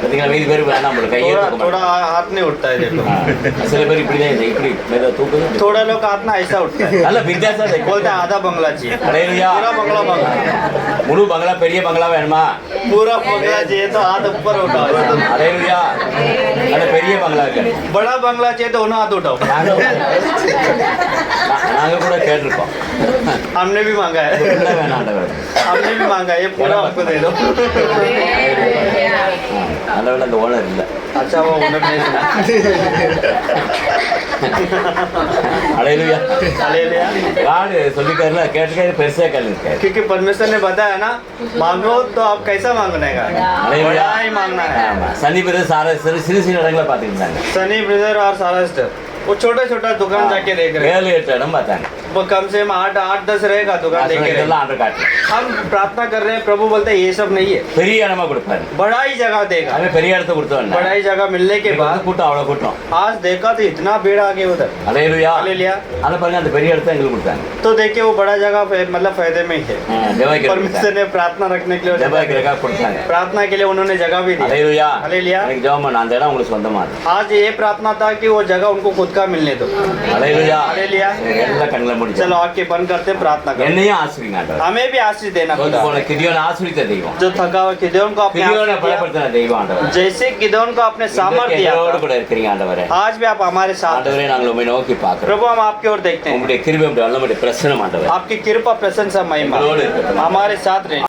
பார்த்தீங்களா மீதி பேர் வேணாம் உங்களுக்கு கையே थोड़ा தூக்க थोड़ा மாட்டாங்க. हाथ नहीं उठता है देखो சில பேர் இப்படிதான் இந்த இப்படி மேல தூக்குது. थोड़ा लोग हाथ ना ऐसा उठता है நல்ல வித்தியாசம் இருக்கு. बोलते हैं आधा बंगला चाहिए ஹalleluya. पूरा बंगला मांगा முழு பங்களா பெரிய பங்களா வேணுமா? पूरा बंगला चाहिए तो हाथ ऊपर उठाओ ஹalleluya. அந்த பெரிய பங்களா இருக்கு. बड़ा बंगला चाहिए तो उन्हें हाथ उठाओ நாங்க கூட கேட்டிருக்கோம். हमने भी मांगा है உள்ள வேணாம் ஆண்டவர். हमने भी मांगा है ये पूरा हमको दे दो நல்ல வேளை அந்த ஓனர் இல்ல. अच्छा वो उन्होंने नहीं सुना ஹalleluya. हालेलुया God சொல்லிக்காருல கேட்டுக்காரு பெருசா கேளுங்க. क्योंकि परमेश्वर ने बताया ना मांगो तो आप कैसा मांगने का हालेलुया. बड़ा ही मांगना है ஆமா. சனி பிரதர் சார சிறு சிறு இடங்களை பார்த்துட்டு இருந்தாங்க. सनी ब्रदर और सारा स्टेप वो छोटा छोटा दुकान जाके देख रहे हैं 7-8 इடம் பார்த்தாங்க. वो कम से कम 8-10 रहेगा दुकान देख रहे हैं இதெல்லாம் ஆண்டவர் காட்டு. हम प्रार्थना कर रहे हैं प्रभु बोलते हैं ये सब नहीं है பெரிய இடமா கொடுப்பாரு. बड़ा ही जगह देगा அவன் பெரிய இடத்த கொடுத்தவன். बड़ा ही जगह मिलने के बाद கூட்டம் அவ்வளவு கூட்டம். आज देखा तो इतना भीड़ आ गया उधर ஹalleluya. हालेलुया ஆனா பாருங்க அந்த பெரிய இடத்த எங்களுக்கு கொடுத்தாங்க. तो देखिए वो बड़ा जगह मतलब फायदे में ही है தேவாய்க்கு परमेश्वर ने प्रार्थना रखने के लिए वो जगह தேவாய்க்கு கொடுத்தாங்க. प्रार्थना के लिए उन्होंने जगह भी दी ஹalleluya. हालेलुया எனக்கு ஜெபம் பண்ண அந்த இடம் உங்களுக்கு சொந்தமா இருக்கு. आज ये प्रार्थना था कि वो जगह उनको खुद का मिलने दो ஹalleluya. हालेलुया எல்லாம் கண்களை முடிச்சு. चलो आके बंद करते हैं, प्रार्थना करो என்னையும் ஆசீர்வதிங்க ஆண்டவரே. हमें भी आशीष देना தோத்து खुदा போன கிதியோனை ஆசீர்வதித்த தெய்வம். जो थका हुआ गिदोन को अपने கிதியோனை आशीष दिया, பலப்படுத்தின தெய்வம் ஆண்டவரே. जैसे गिदोन को अपने सामर्थ्य दिया எங்களோடு था, கூட இருக்கிறீங்க ஆண்டவரே. आज भी आप हमारे साथ हैं। ஆண்டவரே நாங்கள் உம்மை நோக்கி பார்க்கிறோம். प्रभु हम आपकी ओर देखते हैं உம்முடைய கிருபை உம்முடைய வல்லமையுடைய பிரசன்னம் ஆண்டவரே आपकी कृपा प्रशंसा महिमा எங்களோடு இருக்கட்டும். हमारे साथ रहे